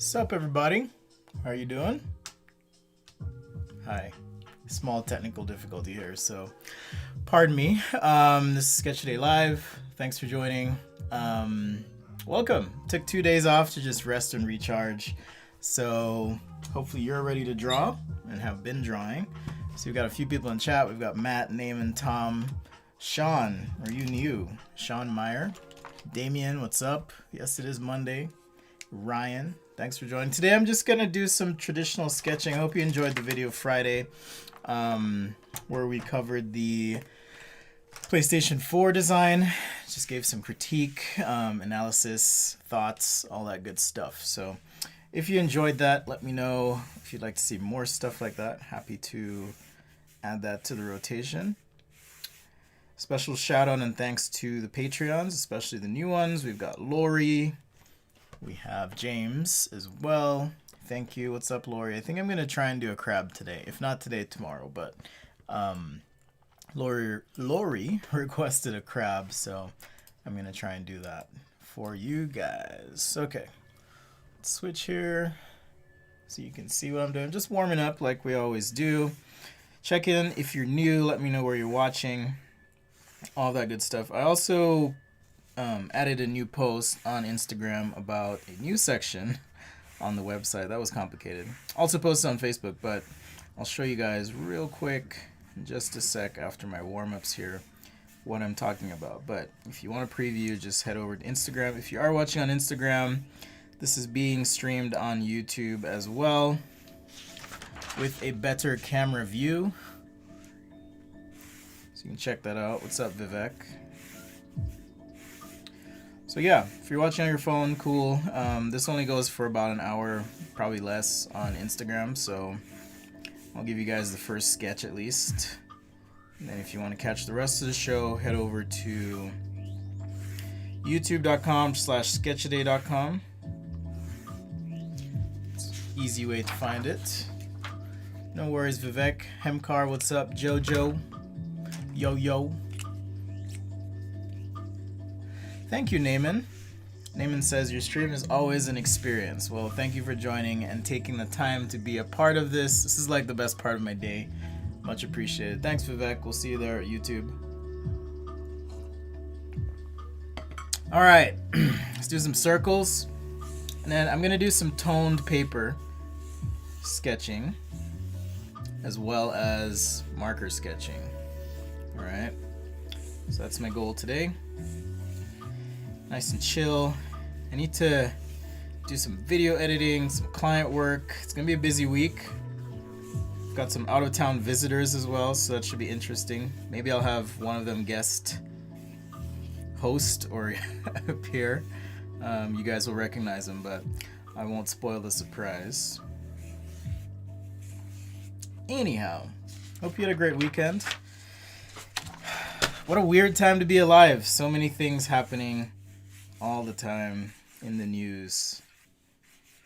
Sup everybody, how are you doing? Hi, small technical difficulty here, so pardon me. This is Sketch Today Live. Thanks for joining. Welcome. Took 2 days off to just rest and recharge, so hopefully you're ready to draw and have been drawing. So we've got a few people in chat. We've got Matt, Naaman, Tom, Sean, are you new? Sean Meyer, Damien, what's up? Yes, it is Monday. Ryan, thanks for joining. Today I'm just gonna do some traditional sketching. I hope you enjoyed the video Friday where we covered the PlayStation 4 design. Just gave some critique, analysis, thoughts, all that good stuff. So if you enjoyed that, let me know if you'd like to see more stuff like that. Happy to add that to the rotation. Special shout out and thanks to the Patreons, especially the new ones. We've got Lori. We have James as well. Thank you. What's up, Lori? I think I'm going to try and do a crab today. If not today, tomorrow. But Lori requested a crab, so I'm going to try and do that for you guys. Okay. Let's switch here so you can see what I'm doing. Just warming up like we always do. Check in if you're new. Let me know where you're watching. All that good stuff. I also added a new post on Instagram about a new section on the website. That was complicated. Also posted on Facebook, but I'll show you guys real quick in just a sec after my warm-ups here what I'm talking about. But if you want to preview, just head over to Instagram. If you are watching on Instagram, this is being streamed on YouTube as well with a better camera view. So you can check that out. What's up, Vivek? So yeah, if you're watching on your phone, cool. This only goes for about an hour, probably less on Instagram. So I'll give you guys the first sketch at least. And then if you want to catch the rest of the show, head over to youtube.com/sketchaday.com. It's an easy way to find it. No worries, Vivek. Hemkar, what's up? Jojo. Yo, yo. Thank you, Naaman. Naaman says, your stream is always an experience. Well, thank you for joining and taking the time to be a part of this. This is like the best part of my day. Much appreciated. Thanks, Vivek. We'll see you there at YouTube. All right, let's do some circles. And then I'm going to do some toned paper sketching as well as marker sketching. All right, so that's my goal today. Nice and chill. I need to do some video editing, some client work. It's gonna be a busy week. I've got some out-of-town visitors as well, so that should be interesting. Maybe I'll have one of them guest host or appear. You guys will recognize them, but I won't spoil the surprise. Anyhow, hope you had a great weekend. What a weird time to be alive. So many things happening all the time in the news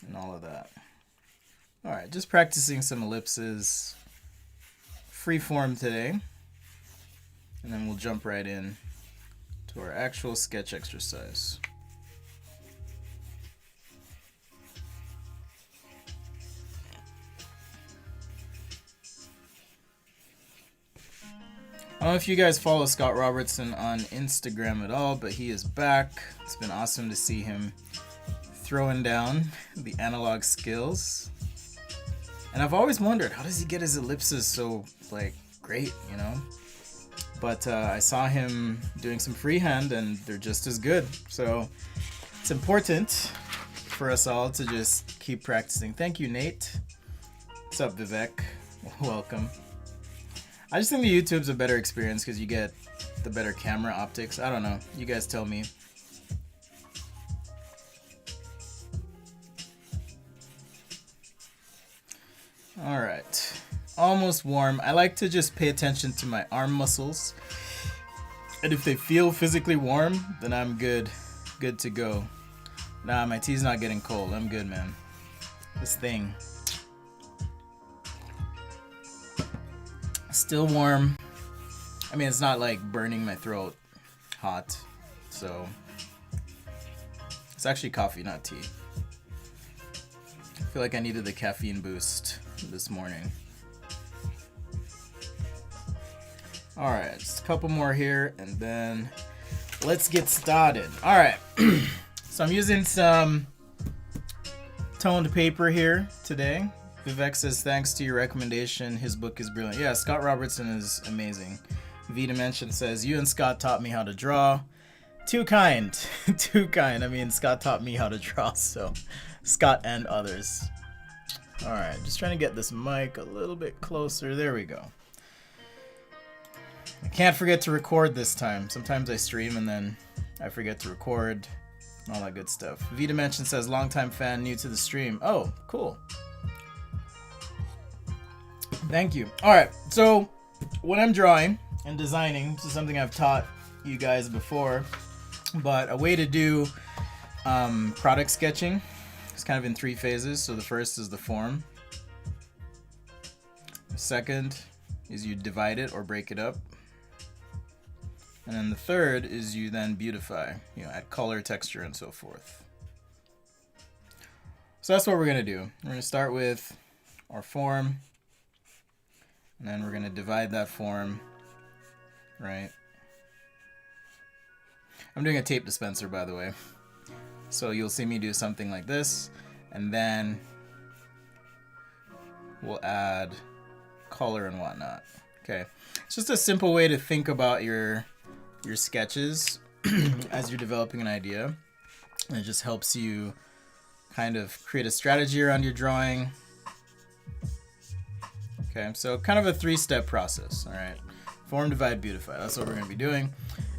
and all of that. All right, just practicing some ellipses, free form today, and then we'll jump right in to our actual sketch exercise. I don't know if you guys follow Scott Robertson on Instagram at all, but he is back. It's been awesome to see him throwing down the analog skills. And I've always wondered, how does he get his ellipses so, like, great, you know? But I saw him doing some freehand, and they're just as good. So it's important for us all to just keep practicing. Thank you, Nate. What's up, Vivek? Welcome. I just think the YouTube's a better experience because you get the better camera optics. I don't know. You guys tell me. All right. Almost warm. I like to just pay attention to my arm muscles. And if they feel physically warm, then I'm good. Good to go. Nah, my tea's not getting cold. I'm good, man. This thing. Still warm. I mean, it's not like burning my throat hot, so it's actually coffee, not tea. feel like I needed the caffeine boost this morning. All right, just a couple more here, and then let's get started. All right, so I'm using some toned paper here today. Vivek says, thanks to your recommendation, his book is brilliant. Yeah, Scott Robertson is amazing. V Dimension says, you and Scott taught me how to draw. Too kind. Too kind. I mean, Scott taught me how to draw, so Scott and others. All right, just trying to get this mic a little bit closer. There we go. I can't forget to record this time. Sometimes I stream and then I forget to record. All that good stuff. V Dimension says, longtime fan, new to the stream. Oh, cool. Thank you. All right, so when I'm drawing and designing, this is something I've taught you guys before, but a way to do product sketching is kind of in 3 phases. So the first is the form. The second is you divide it or break it up. And then the third is you then beautify, add color, texture, and so forth. So that's what we're going to do. We're going to start with our form, and then we're going to divide that form, right? I'm doing a tape dispenser, by the way. So you'll see me do something like this, and then we'll add color and whatnot. Okay, it's just a simple way to think about your sketches as you're developing an idea. And it just helps you kind of create a strategy around your drawing. Okay, so kind of a 3-step process. All right, form, divide, beautify. That's what we're going to be doing,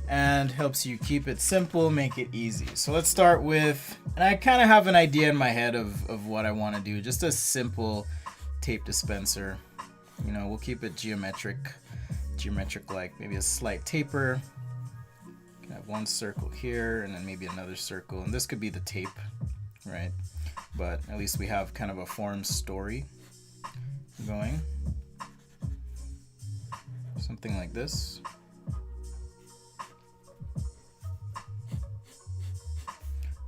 and helps you keep it simple, make it easy. So let's start with, and I kind of have an idea in my head of what I want to do. Just a simple tape dispenser. We'll keep it geometric like, maybe a slight taper. Can have one circle here and then maybe another circle, and this could be the tape, right? But at least we have kind of a form story going. Something like this.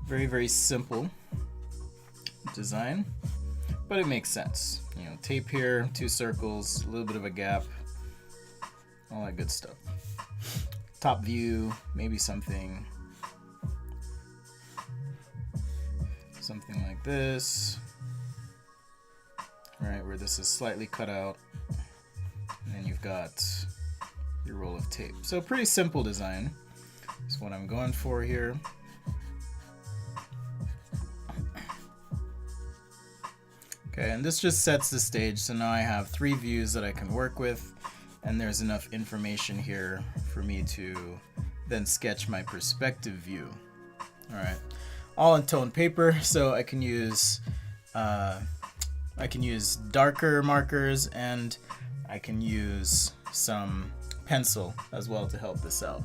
Very, very simple design, but it makes sense. Tape here, 2 circles, a little bit of a gap, all that good stuff. Top view, maybe something like this, right, where this is slightly cut out, and then you've got your roll of tape. So pretty simple design is what I'm going for here. Okay, and this just sets the stage. So now I have 3 views that I can work with, and there's enough information here for me to then sketch my perspective view. All right, all in toned paper, so I can use darker markers, and I can use some pencil as well to help this out.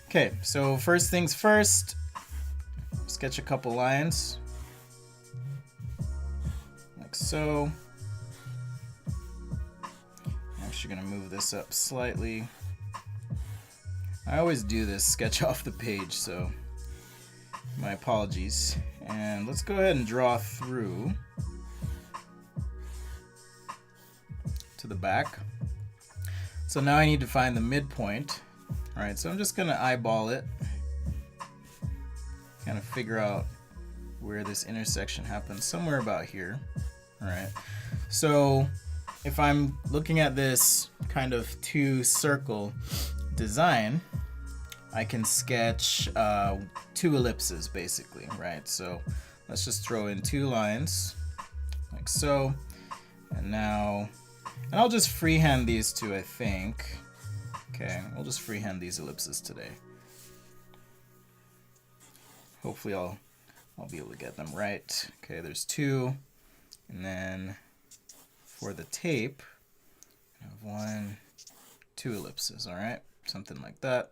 Okay, so first things first, sketch a couple lines. So I'm actually going to move this up slightly. I always do this sketch off the page, so my apologies. And let's go ahead and draw through to the back. So now I need to find the midpoint. All right, so I'm just going to eyeball it, kind of figure out where this intersection happens, somewhere about here. All right, so if I'm looking at this kind of 2-circle design, I can sketch 2 ellipses basically, right? So let's just throw in 2 lines like so, and I'll just freehand these 2, I think. Okay, we'll just freehand these ellipses today. Hopefully I'll be able to get them right. Okay, there's 2. And then for the tape, I have 1, 2 ellipses, all right? Something like that.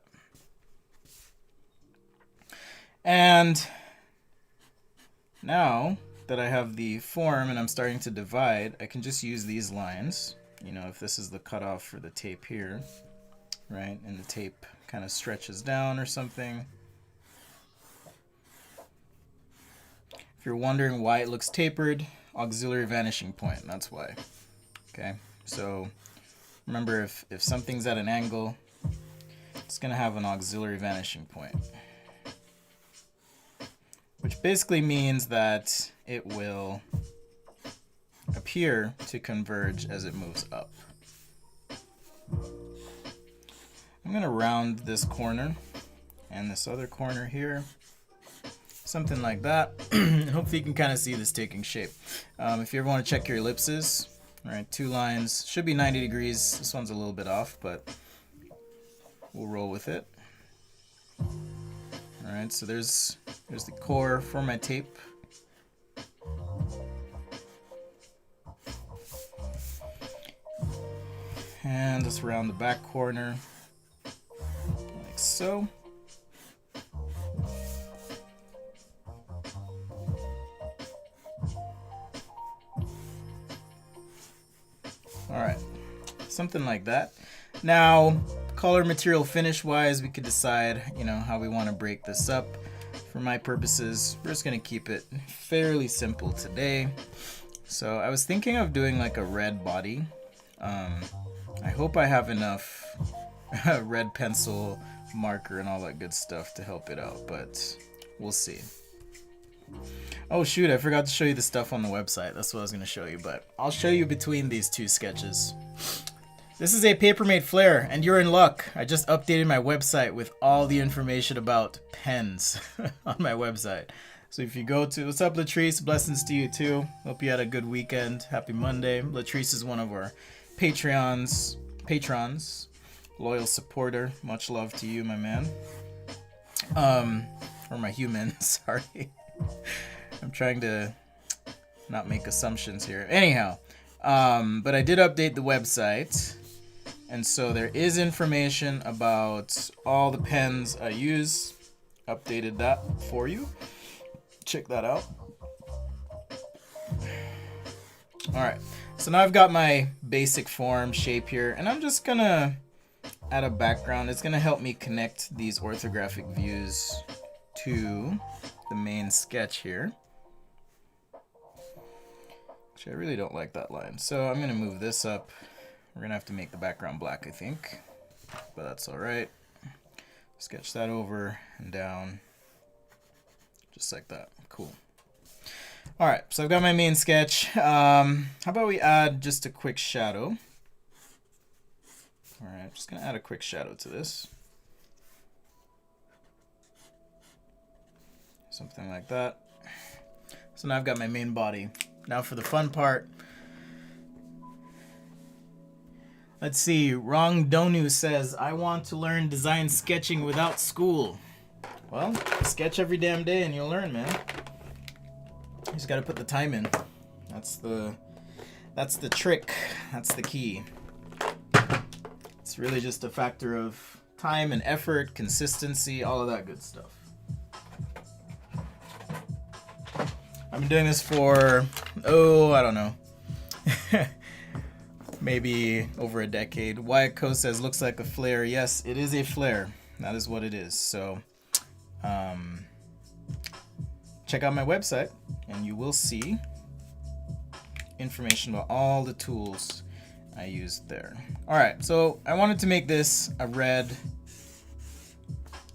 And now that I have the form and I'm starting to divide, I can just use these lines. If this is the cutoff for the tape here, right? And the tape kind of stretches down or something. If you're wondering why it looks tapered, auxiliary vanishing point, that's why. Okay, so remember if something's at an angle, it's going to have an auxiliary vanishing point, which basically means that it will appear to converge as it moves up. I'm going to round this corner and this other corner here, something like that. And hopefully you can kind of see this taking shape. If you ever want to check your ellipses, right, 2 lines, should be 90 degrees. This one's a little bit off, but we'll roll with it. All right, so there's the core for my tape. And let's round the back corner like so. All right, something like that. Now, color, material, finish wise, we could decide, you know, how we want to break this up. For my purposes, we're just going to keep it fairly simple today. So I was thinking of doing like a red body. I hope I have enough red pencil, marker, and all that good stuff to help it out, but we'll see. Oh shoot, I forgot to show you the stuff on the website. That's what I was going to show you, but I'll show you between these 2 sketches. This is a Papermate flare, and you're in luck. I just updated my website with all the information about pens on my website. So if you go to, what's up Latrice, blessings to you too. Hope you had a good weekend. Happy Monday. Latrice is one of our patrons, loyal supporter. Much love to you, my man. Or my human, sorry. I'm trying to not make assumptions here. Anyhow, but I did update the website. And so there is information about all the pens I use. Updated that for you. Check that out. All right, so now I've got my basic form shape here, and I'm just gonna add a background. It's gonna help me connect these orthographic views to the main sketch here. Actually, I really don't like that line, so I'm gonna move this up. We're gonna have to make the background black, I think, but that's all right. Sketch that over and down, just like that. Cool. All right, so I've got my main sketch. How about we add just a quick shadow? All right, just gonna add a quick shadow to this. Something like that. So now I've got my main body. Now for the fun part. Let's see, Rong Donu says, I want to learn design sketching without school. Well, sketch every damn day and you'll learn, man. You just gotta put the time in. That's the trick. That's the key. It's really just a factor of time and effort, consistency, all of that good stuff. I've been doing this for, I don't know. Maybe over a decade. Wyatt Co says, looks like a flare. Yes, it is a flare. That is what it is. So, check out my website and you will see information about all the tools I used there. All right, so I wanted to make this a red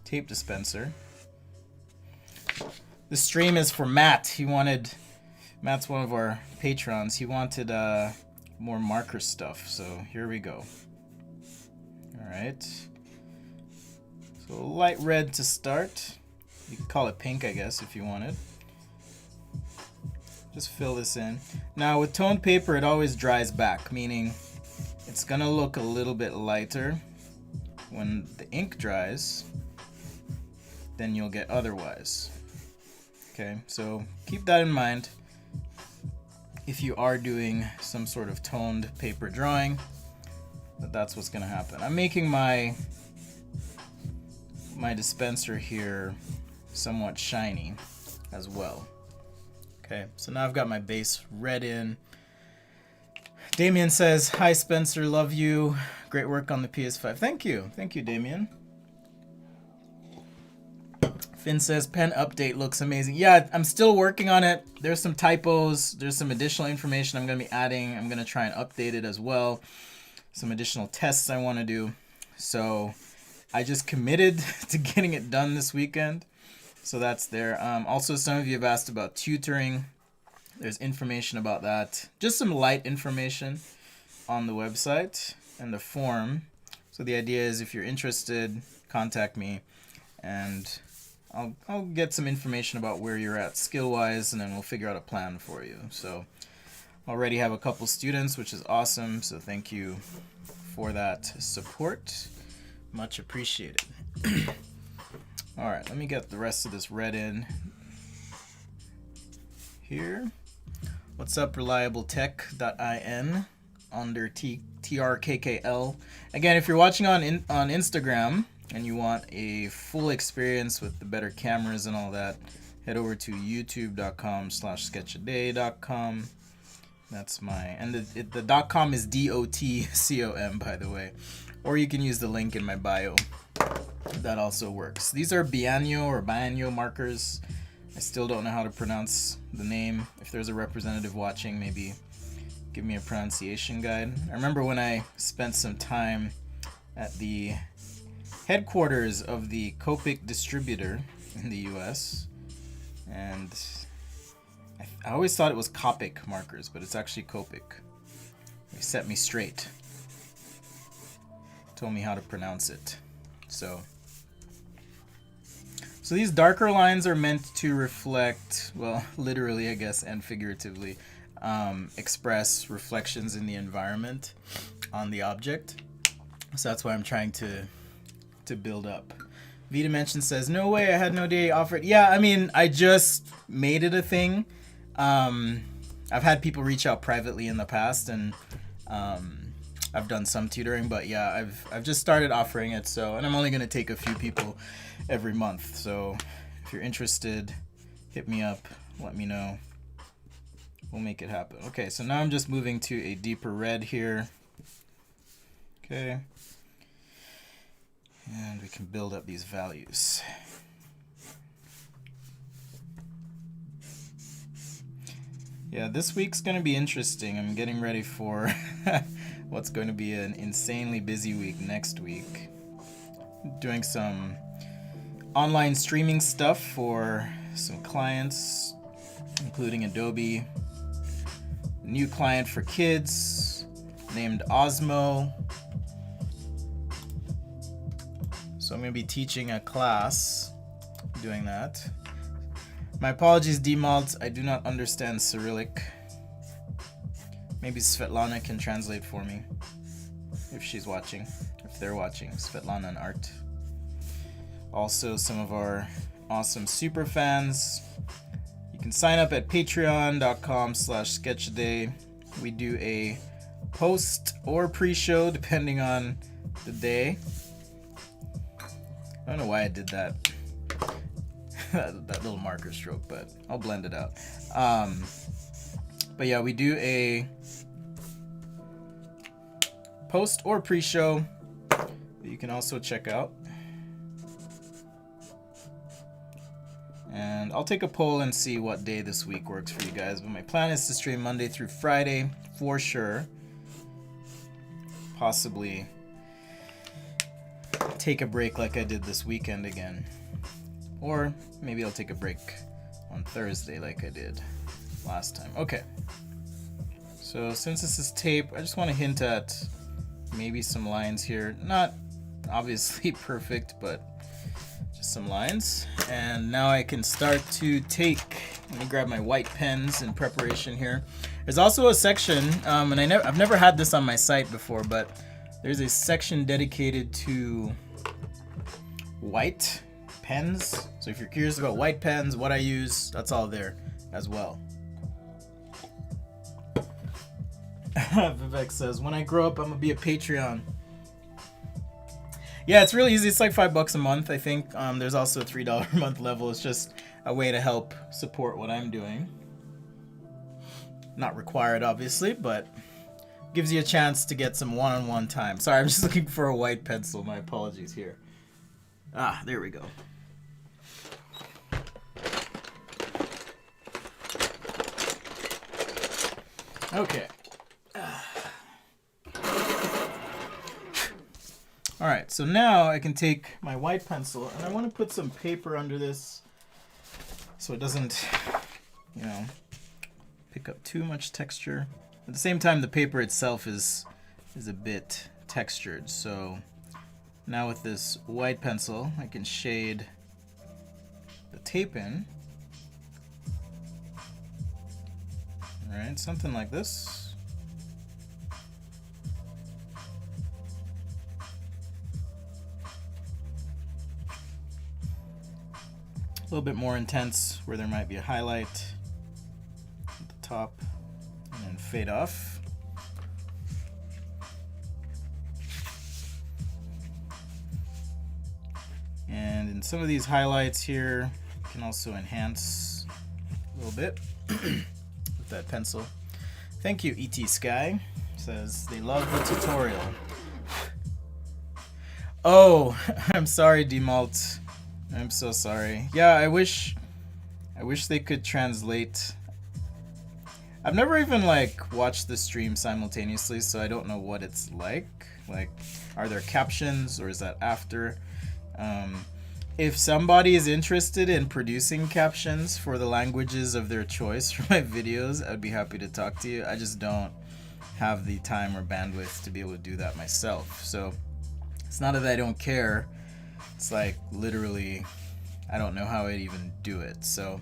tape dispenser. The stream is for Matt. Matt's one of our patrons. He wanted more marker stuff, so here we go. All right, so light red to start. You can call it pink, I guess, if you wanted. Just fill this in. Now with toned paper, it always dries back, meaning it's gonna look a little bit lighter when the ink dries than you'll get otherwise. Okay, so keep that in mind if you are doing some sort of toned paper drawing, that's what's gonna happen. I'm making my dispenser here somewhat shiny as well. Okay, so now I've got my base red in. Damien says, hi Spencer, love you. Great work on the PS5. Thank you, Damien. Finn says pen update looks amazing. Yeah, I'm still working on it. There's some typos. There's some additional information I'm going to be adding. I'm going to try and update it as well. Some additional tests I want to do. So I just committed to getting it done this weekend. So that's there. Also, some of you have asked about tutoring. There's information about that. Just some light information on the website and the form. So the idea is if you're interested, contact me and I'll get some information about where you're at skill-wise, and then we'll figure out a plan for you. So already have a couple students, which is awesome. So thank you for that support. Much appreciated. All right, let me get the rest of this read in here. What's up, reliabletech.in under TRKKL. Again, if you're watching on Instagram, and you want a full experience with the better cameras and all that, head over to youtube.com/sketchaday.com. That's and the .com is DOTCOM, by the way. Or you can use the link in my bio. That also works. These are Bianyo markers. I still don't know how to pronounce the name. If there's a representative watching, maybe give me a pronunciation guide. I remember when I spent some time at the headquarters of the Copic distributor in the US, and I always thought it was Copic markers, but it's actually Copic. They set me straight, told me how to pronounce it. So these darker lines are meant to reflect, well, literally I guess, and figuratively, express reflections in the environment on the object. So that's why I'm trying to build up. Vita Mention says, no way, I had no day offered. Yeah, I mean, I just made it a thing. I've had people reach out privately in the past, and I've done some tutoring, but yeah, I've just started offering it. So, and I'm only going to take a few people every month. So if you're interested, hit me up, let me know. We'll make it happen. Okay, so now I'm just moving to a deeper red here. Okay. And we can build up these values. Yeah, this week's going to be interesting. I'm getting ready for what's going to be an insanely busy week next week. Doing some online streaming stuff for some clients, including Adobe. New client for kids named Osmo. So I'm going to be teaching a class doing that. My apologies, Demalts. I do not understand Cyrillic. Maybe Svetlana can translate for me if she's watching, if they're watching. Svetlana and Art. Also, some of our awesome super fans. You can sign up at patreon.com/sketchaday. We do a post or pre-show depending on the day. I don't know why I did that. That little marker stroke, but I'll blend it out. But yeah, we do a post or pre-show that you can also check out. And I'll take a poll and see what day this week works for you guys. But my plan is to stream Monday through Friday for sure. Possibly take a break like I did this weekend again. Or maybe I'll take a break on Thursday like I did last time. Okay. So since this is tape, I just want to hint at maybe some lines here. Not obviously perfect, but just some lines. And now I can start to take, let me grab my white pens in preparation here. There's also a section, and I've never had this on my site before, but there's a section dedicated to white pens. So if you're curious about white pens, what I use, that's all there as well. Vivek says, when I grow up, I'm gonna be a Patreon. Yeah, it's really easy. It's like $5 a month, I think. There's also a $3 a month level. It's just a way to help support what I'm doing. Not required, obviously, but gives you a chance to get some one-on-one time. Sorry, I'm just looking for a white pencil. My apologies here. Ah, there we go. Okay. All right, so now I can take my white pencil and I want to put some paper under this so it doesn't, you know, pick up too much texture. At the same time, the paper itself is a bit textured. So now with this white pencil, I can shade the tape in. All right, something like this. A little bit more intense where there might be a highlight at the top, and then fade off. And in some of these highlights here, you can also enhance a little bit with that pencil. Thank you, ET Sky. Says they love the tutorial. Oh, I'm sorry, Demalt. I'm so sorry. Yeah, I wish they could translate. I've never even like watched the stream simultaneously, so I don't know what it's like. Like, are there captions or is that after? If somebody is interested in producing captions for the languages of their choice for my videos, I'd be happy to talk to you. I just don't have the time or bandwidth to be able to do that myself. So it's not that I don't care. It's like literally, I don't know how I'd even do it. So,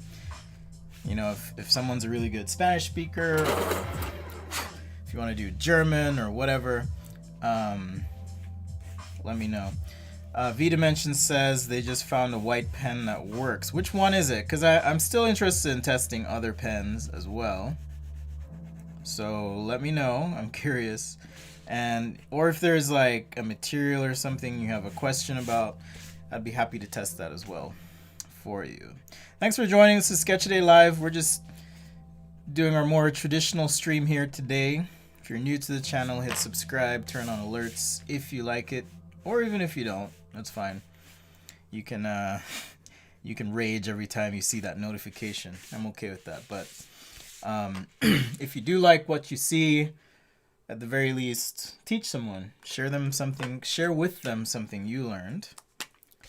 you know, if someone's a really good Spanish speaker, or if you want to do German or whatever, let me know. V-Dimension says they just found a white pen that works. Which one is it? Because I'm still interested in testing other pens as well. So let me know. I'm curious. Or if there's like a material or something you have a question about, I'd be happy to test that as well for you. Thanks for joining. This is Sketch Day Live. We're just doing our more traditional stream here today. If you're new to the channel, hit subscribe, turn on alerts if you like it, or even if you don't, that's fine. You can rage every time you see that notification. I'm okay with that. But if you do like what you see, at the very least, teach someone. Share with them something you learned.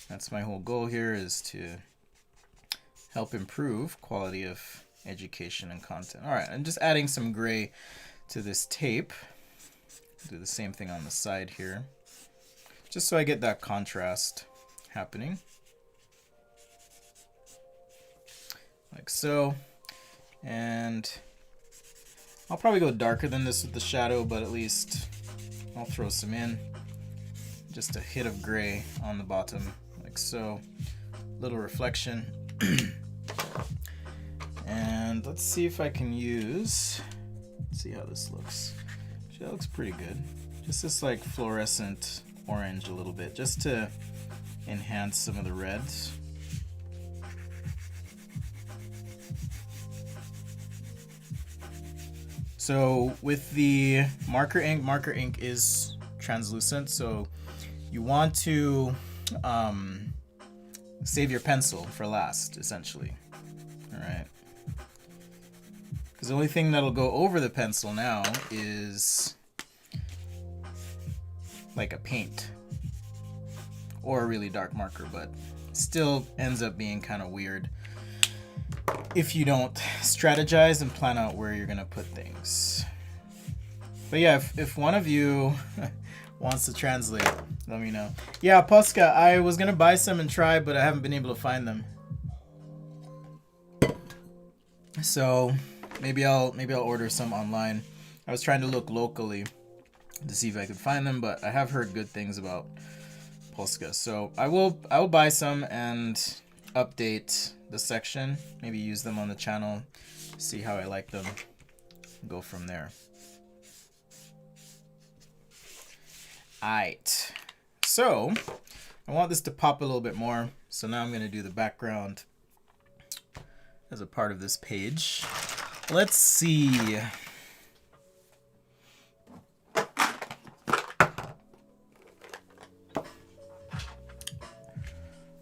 That's my whole goal here, is to help improve quality of education and content. All right, I'm just adding some gray to this tape. Do the same thing on the side here, just so I get that contrast happening. Like so. And I'll probably go darker than this with the shadow, but at least I'll throw some in. Just a hit of gray on the bottom, like so. Little reflection. And let's see if I can use, let's see how this looks. Actually, that looks pretty good. Just this like fluorescent orange a little bit, just to enhance some of the reds. So with the marker ink is translucent, so you want to save your pencil for last, essentially. All right. Because the only thing that'll go over the pencil now is like a paint or a really dark marker, but still ends up being kind of weird if you don't strategize and plan out where you're gonna put things. But yeah, if one of you wants to translate, let me know. Yeah, Posca, I was gonna buy some and try, but I haven't been able to find them. So maybe I'll order some online. I was trying to look locally to see if I could find them, but I have heard good things about Posca. So I will buy some and update the section, maybe use them on the channel, see how I like them, go from there. Alright, so I want this to pop a little bit more, so now I'm going to do the background as a part of this page. Let's see.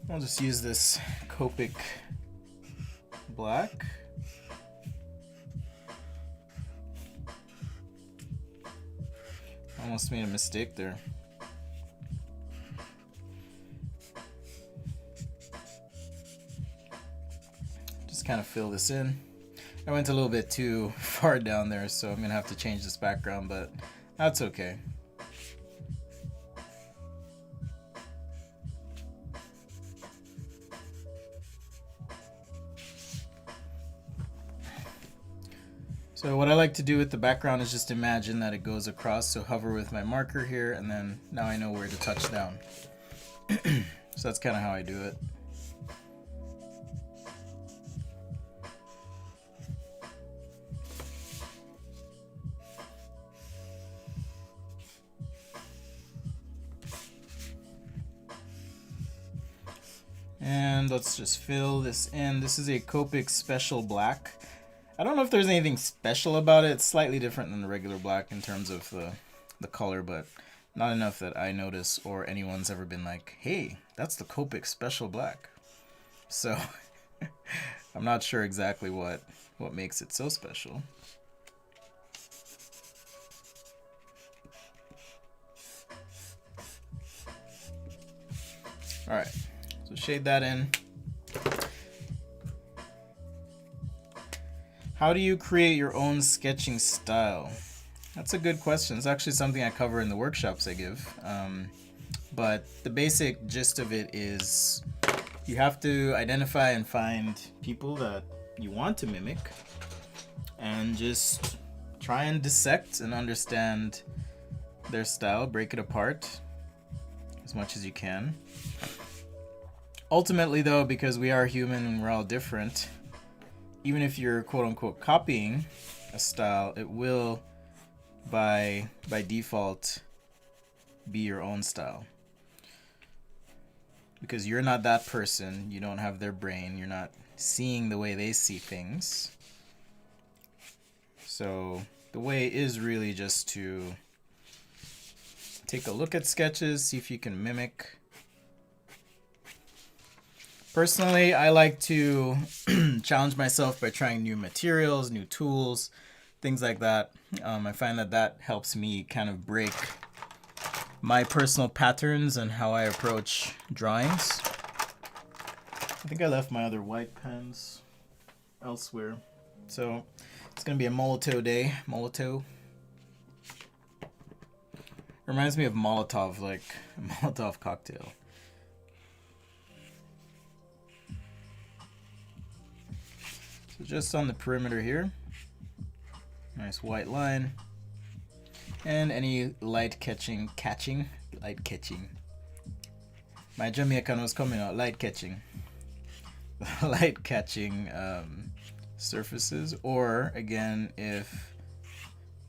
I'll just use this Copic black. Almost made a mistake there. Just kind of fill this in. I went a little bit too far down there, so I'm going to have to change this background, but that's okay. So what I like to do with the background is just imagine that it goes across, so hover with my marker here, and then now I know where to touch down. So that's kind of how I do it. And let's just fill this in. This is a Copic Special Black. I don't know if there's anything special about it. It's slightly different than the regular black in terms of the color, but not enough that I notice or anyone's ever been like, hey, that's the Copic Special Black. So I'm not sure exactly what makes it so special. All right, so shade that in. How do you create your own sketching style? That's a good question. It's actually something I cover in the workshops I give. But the basic gist of it is you have to identify and find people that you want to mimic and just try and dissect and understand their style, break it apart as much as you can. Ultimately though, because we are human and we're all different, even if you're quote-unquote copying a style, it will by default be your own style, because you're not that person. You don't have their brain. You're not seeing the way they see things. So the way is really just to take a look at sketches, see if you can mimic. Personally, I like to challenge myself by trying new materials, new tools, things like that. I find that helps me kind of break my personal patterns and how I approach drawings. I think I left my other white pens elsewhere. So it's going to be a Molotov day. Molotov. Reminds me of Molotov, like a Molotov cocktail. Just on the perimeter here, nice white line, and any light catching. My Jamaican was coming out. Light catching surfaces, or again, if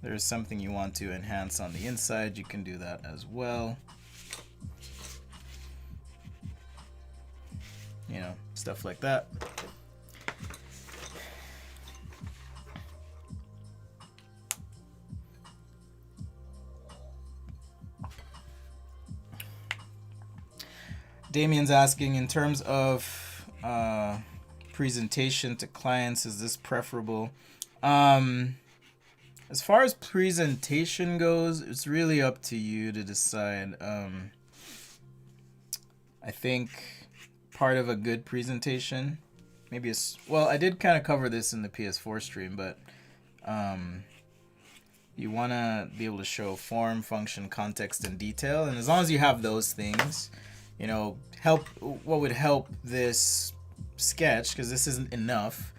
there's something you want to enhance on the inside, you can do that as well. You know, stuff like that. Damien's asking, in terms of presentation to clients, is this preferable? As far as presentation goes, it's really up to you to decide. I think part of a good presentation, maybe well, I did kind of cover this in the PS4 stream, but you want to be able to show form, function, context, and detail. And as long as you have those things, you know, what would help this sketch, because this isn't enough,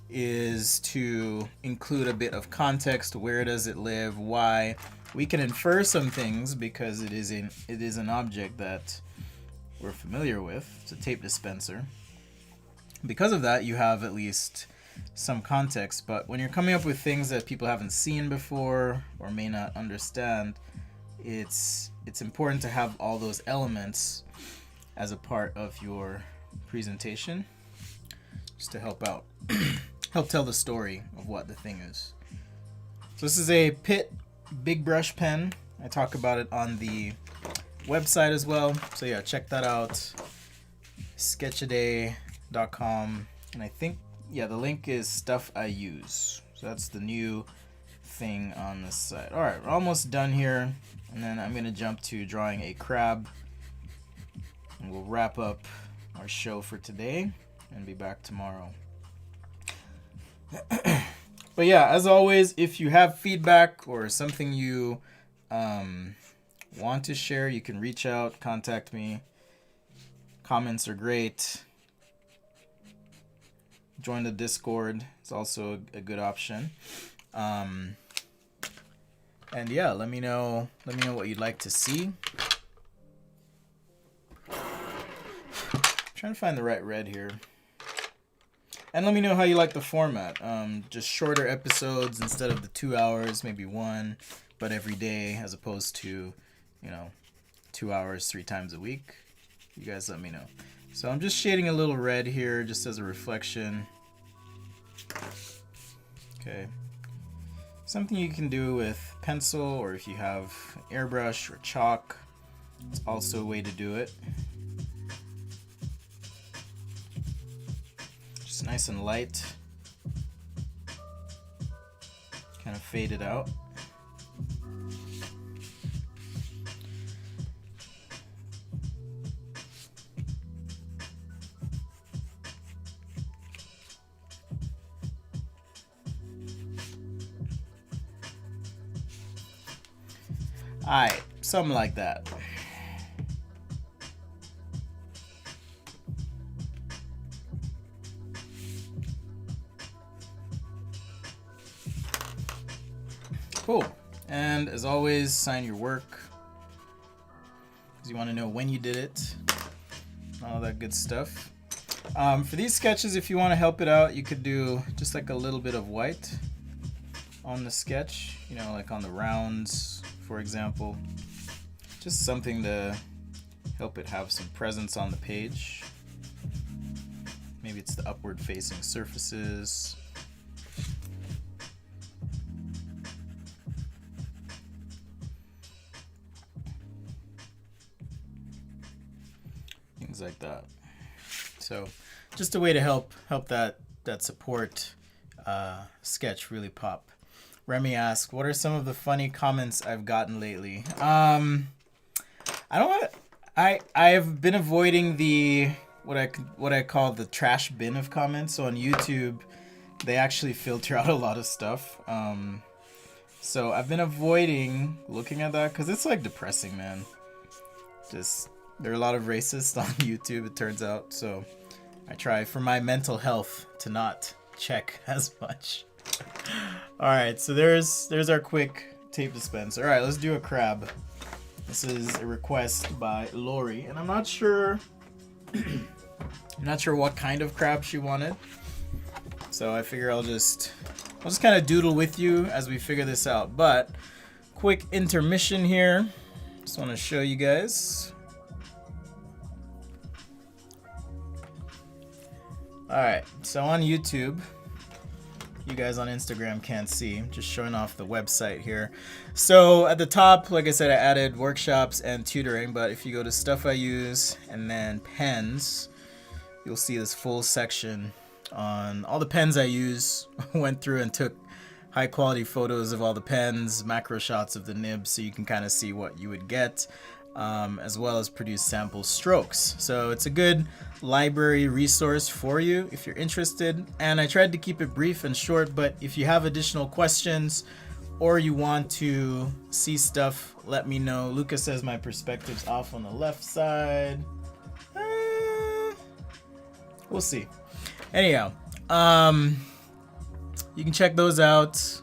is to include a bit of context. Where does it live? Why? We can infer some things because it is an object that we're familiar with. It's a tape dispenser. Because of that, you have at least some context. But when you're coming up with things that people haven't seen before or may not understand, it's important to have all those elements as a part of your presentation, just to help out, help tell the story of what the thing is. So this is a Pitt big brush pen. I talk about it on the website as well. So yeah, check that out, sketchaday.com. And I think, yeah, the link is stuff I use. So that's the new thing on this side. All right, we're almost done here. And then I'm going to jump to drawing a crab. And we'll wrap up our show for today and be back tomorrow. But yeah, as always, if you have feedback or something you want to share, you can reach out, contact me. Comments are great. Join the Discord. It's also a good option. And yeah, let me know what you'd like to see. Trying to find the right red here. And let me know how you like the format. Just shorter episodes instead of the 2 hours, maybe one, but every day, as opposed to, 2 hours 3 times a week. You guys let me know. So I'm just shading a little red here just as a reflection. Okay. Something you can do with pencil, or if you have airbrush or chalk, it's also a way to do it. Just nice and light. Kind of fade it out. Alright, something like that. Cool. And as always, sign your work, because you want to know when you did it, all that good stuff. For these sketches, if you want to help it out, you could do just like a little bit of white on the sketch, like on the rounds, for example. Just something to help it have some presence on the page. Maybe it's the upward facing surfaces. Things like that. So just a way to help that support sketch really pop. Remy asks, what are some of the funny comments I've gotten lately? I've been avoiding the what I call the trash bin of comments. So on YouTube, they actually filter out a lot of stuff. So I've been avoiding looking at that because it's like depressing, man. Just there are a lot of racists on YouTube, it turns out. So I try for my mental health to not check as much. All right, so there's our quick tape dispenser. All right, let's do a crab. This is a request by Lori, and I'm not sure what kind of crab she wanted. So I figure I'll just kind of doodle with you as we figure this out. But quick intermission here. Just want to show you guys. All right, so on YouTube, you guys on Instagram can't see, just showing off the website here. So at the top, like I said, I added workshops and tutoring, but if you go to stuff I use and then pens, you'll see this full section on all the pens I use. Went through and took high quality photos of all the pens, macro shots of the nibs, so you can kind of see what you would get, as well as produce sample strokes. So it's a good library resource for you if you're interested. And I tried to keep it brief and short, but if you have additional questions or you want to see stuff, let me know. Lucas says my perspective's off on the left side. We'll see. Anyhow, you can check those out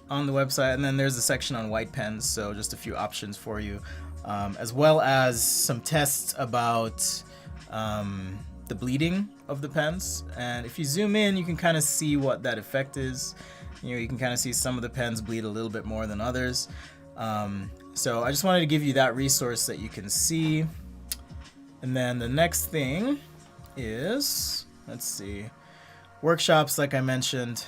on the website, and then there's a section on white pens, so just a few options for you, as well as some tests about the bleeding of the pens. And if you zoom in, you can kind of see what that effect is. You can kind of see some of the pens bleed a little bit more than others. So I just wanted to give you that resource that you can see. And then the next thing is, let's see, workshops, like I mentioned,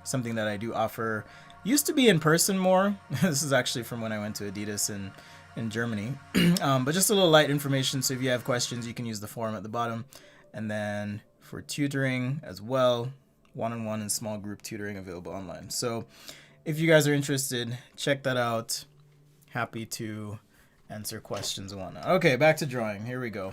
something that I do offer. Used to be in person more. This is actually from when I went to Adidas in Germany. But just a little light information, so if you have questions, you can use the form at the bottom. And then for tutoring as well, one-on-one and small group tutoring available online. So if you guys are interested, check that out. Happy to answer questions and whatnot. Okay, back to drawing. Here we go.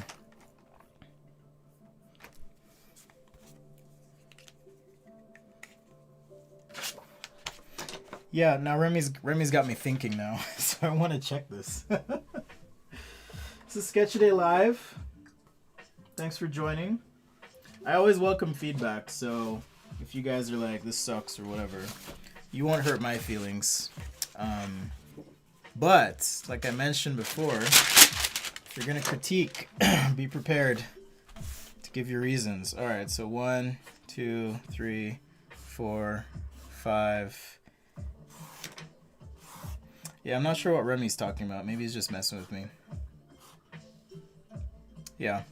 Yeah, now Remy's got me thinking now, so I want to check this. This is Sketch Day Live. Thanks for joining. I always welcome feedback, so if you guys are like, this sucks or whatever, you won't hurt my feelings. But, like I mentioned before, if you're going to critique, be prepared to give your reasons. Alright, so 1, 2, 3, 4, 5... Yeah, I'm not sure what Remy's talking about. Maybe he's just messing with me. Yeah.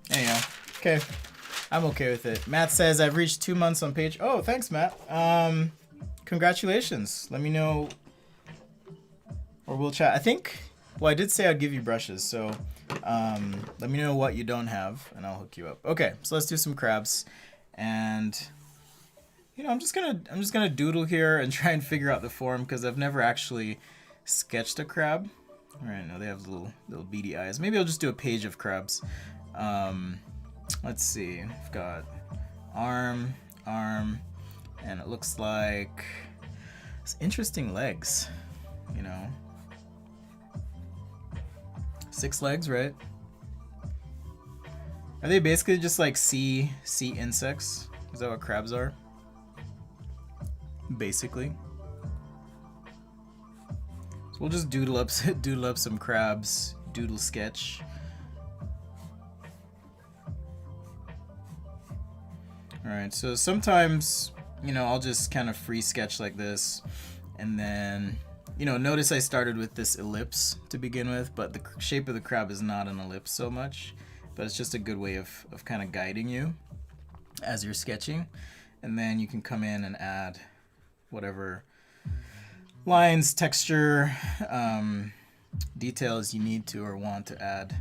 Anyhow, okay. I'm okay with it. Matt says, I've reached 2 months on page. Oh, thanks, Matt. Congratulations. Let me know. Or we'll chat. I think, well, I did say I'd give you brushes, so let me know what you don't have, and I'll hook you up. Okay, so let's do some crabs. And... you know, I'm just gonna doodle here and try and figure out the form because I've never actually sketched a crab. All right, no, they have little beady eyes. Maybe I'll just do a page of crabs. Let's see. I've got arm, and it looks like it's interesting legs. You know, 6 legs, right? Are they basically just like sea insects? Is that what crabs are? Basically. So we'll just doodle up some crabs, doodle sketch. Alright, so sometimes, you know, I'll just kind of free sketch like this, and then, you know, notice I started with this ellipse to begin with, but the shape of the crab is not an ellipse so much, but it's just a good way of kind of guiding you as you're sketching, and then you can come in and add whatever lines, texture, details you need to or want to add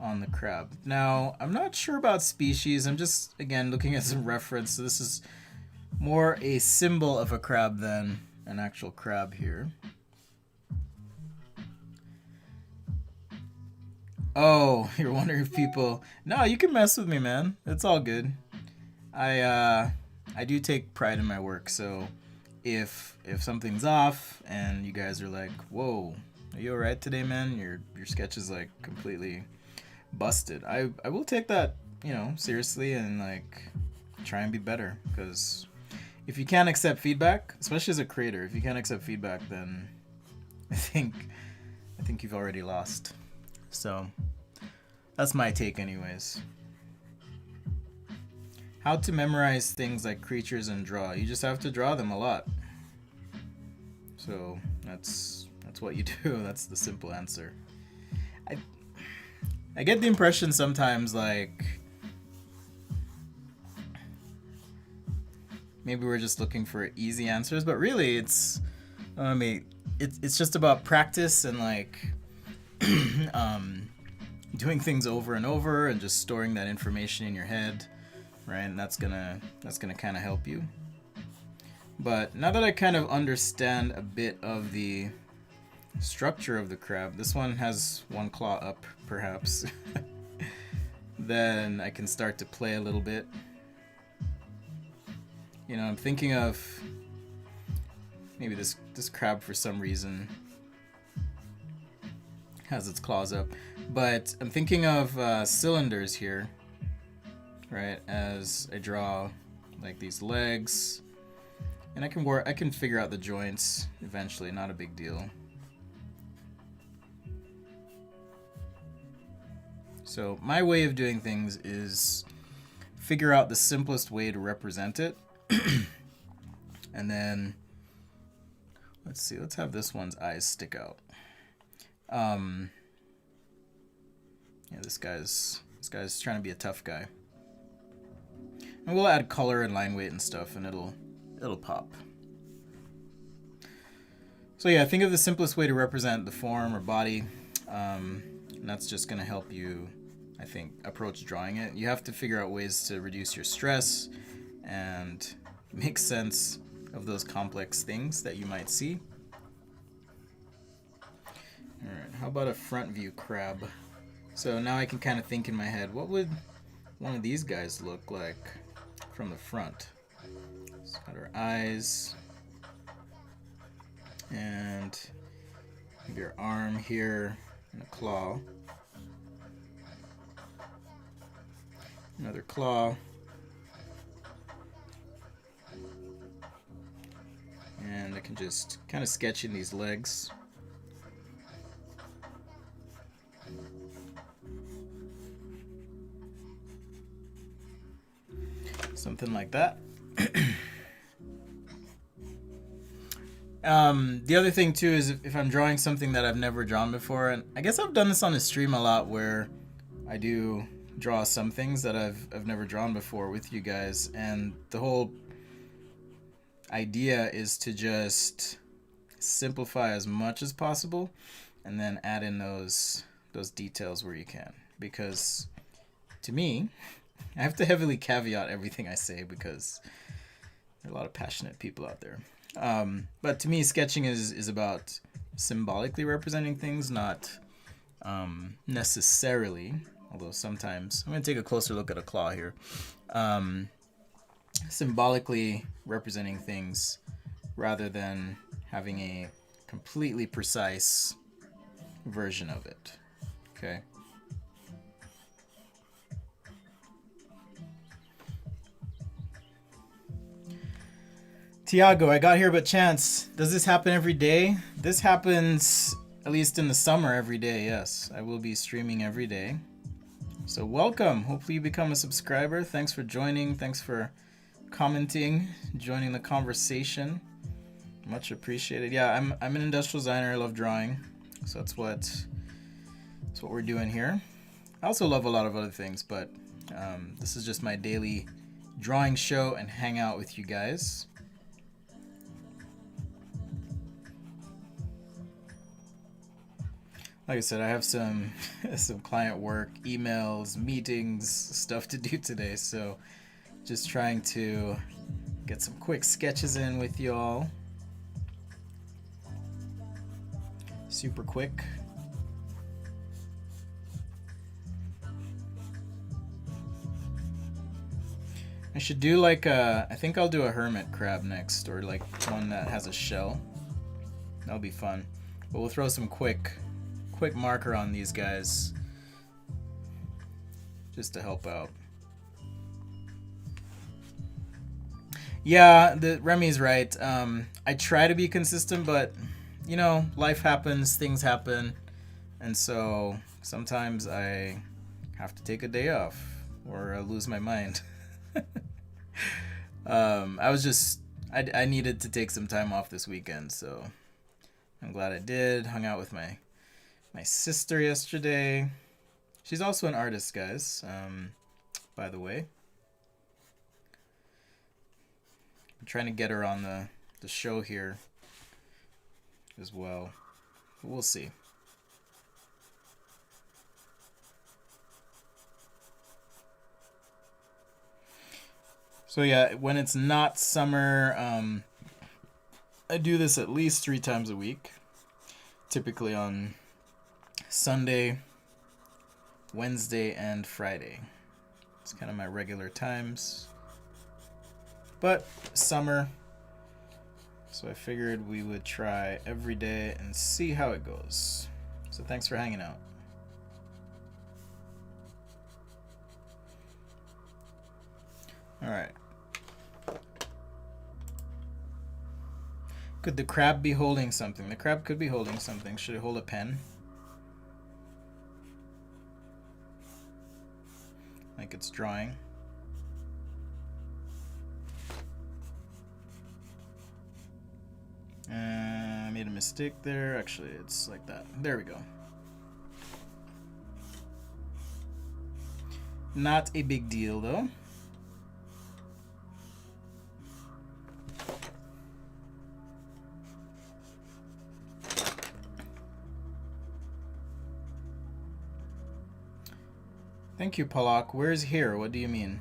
on the crab. Now, I'm not sure about species. I'm just, again, looking at some reference. So this is more a symbol of a crab than an actual crab here. Oh, you're wondering if people... No, you can mess with me, man. It's all good. I do take pride in my work, so... If something's off and you guys are like, whoa, are you alright today, man? Your sketch is like completely busted. I will take that, you know, seriously and like try and be better, because if you can't accept feedback, especially as a creator, if you can't accept feedback, then I think you've already lost. So that's my take anyways. How to memorize things like creatures and draw. You just have to draw them a lot. So that's what you do. That's the simple answer. I get the impression sometimes like maybe we're just looking for easy answers, but really it's just about practice and like doing things over and over and just storing that information in your head. Right, and that's gonna kind of help you. But now that I kind of understand a bit of the structure of the crab, this one has one claw up, perhaps. Then I can start to play a little bit. You know, I'm thinking of maybe this crab for some reason has its claws up, but I'm thinking of cylinders here. Right, as I draw like these legs, and I can figure out the joints eventually, not a big deal. So my way of doing things is figure out the simplest way to represent it. And then let's see, let's have this one's eyes stick out. Yeah, this guy's trying to be a tough guy. And we'll add color and line weight and stuff, and it'll pop. So yeah, think of the simplest way to represent the form or body, and that's just going to help you, I think, approach drawing it. You have to figure out ways to reduce your stress and make sense of those complex things that you might see. Alright, how about a front view crab? So now I can kind of think in my head, what would one of these guys look like from the front? It's got our eyes, and maybe our arm here, and a claw. Another claw. And I can just kind of sketch in these legs. Something like that. The other thing too is if I'm drawing something that I've never drawn before, and I guess I've done this on the stream a lot where I do draw some things that I've never drawn before with you guys, and the whole idea is to just simplify as much as possible and then add in those details where you can, because to me, I have to heavily caveat everything I say because there are a lot of passionate people out there. But to me, sketching is about symbolically representing things, not necessarily, although sometimes. I'm going to take a closer look at a claw here. Symbolically representing things rather than having a completely precise version of it. Okay. Tiago, I got here but chance. Does this happen every day? This happens at least in the summer every day, yes. I will be streaming every day. So welcome. Hopefully you become a subscriber. Thanks for joining. Thanks for commenting, joining the conversation. Much appreciated. Yeah, I'm an industrial designer. I love drawing. So that's what we're doing here. I also love a lot of other things, but this is just my daily drawing show and hang out with you guys. Like I said, I have some client work, emails, meetings, stuff to do today, so just trying to get some quick sketches in with y'all. Super quick. I should do like I think I'll do a hermit crab next, or like one that has a shell. That'll be fun. But we'll throw some quick marker on these guys just to help out. Yeah, Remy's right. I try to be consistent, but you know, life happens, things happen, and so sometimes I have to take a day off or I lose my mind. I needed to take some time off this weekend, so I'm glad I did. Hung out with my sister yesterday. She's also an artist, guys, by the way. I'm trying to get her on the show here as well. But we'll see. So yeah, when it's not summer, I do this at least 3 times a week. Typically on Sunday, Wednesday, and Friday. It's kind of my regular times. But summer, so I figured we would try every day and see how it goes. So thanks for hanging out. All right. Could the crab be holding something? The crab could be holding something. Should it hold a pen? Like it's drawing. I made a mistake there. Actually, it's like that. There we go. Not a big deal, though. Thank you, Palak. Where's here? What do you mean?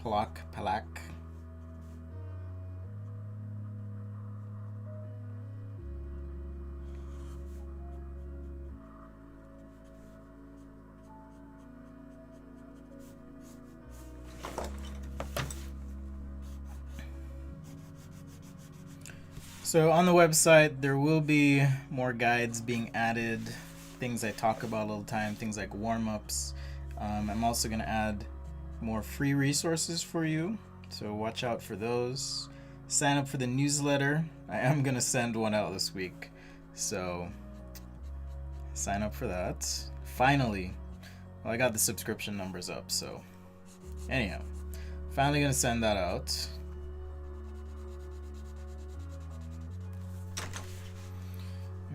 Palak. So on the website, there will be more guides being added, things I talk about all the time, things like warm-ups. I'm also going to add more free resources for you, so watch out for those. Sign up for the newsletter. I am going to send one out this week, so sign up for that. Finally, well, I got the subscription numbers up, so anyhow, finally going to send that out.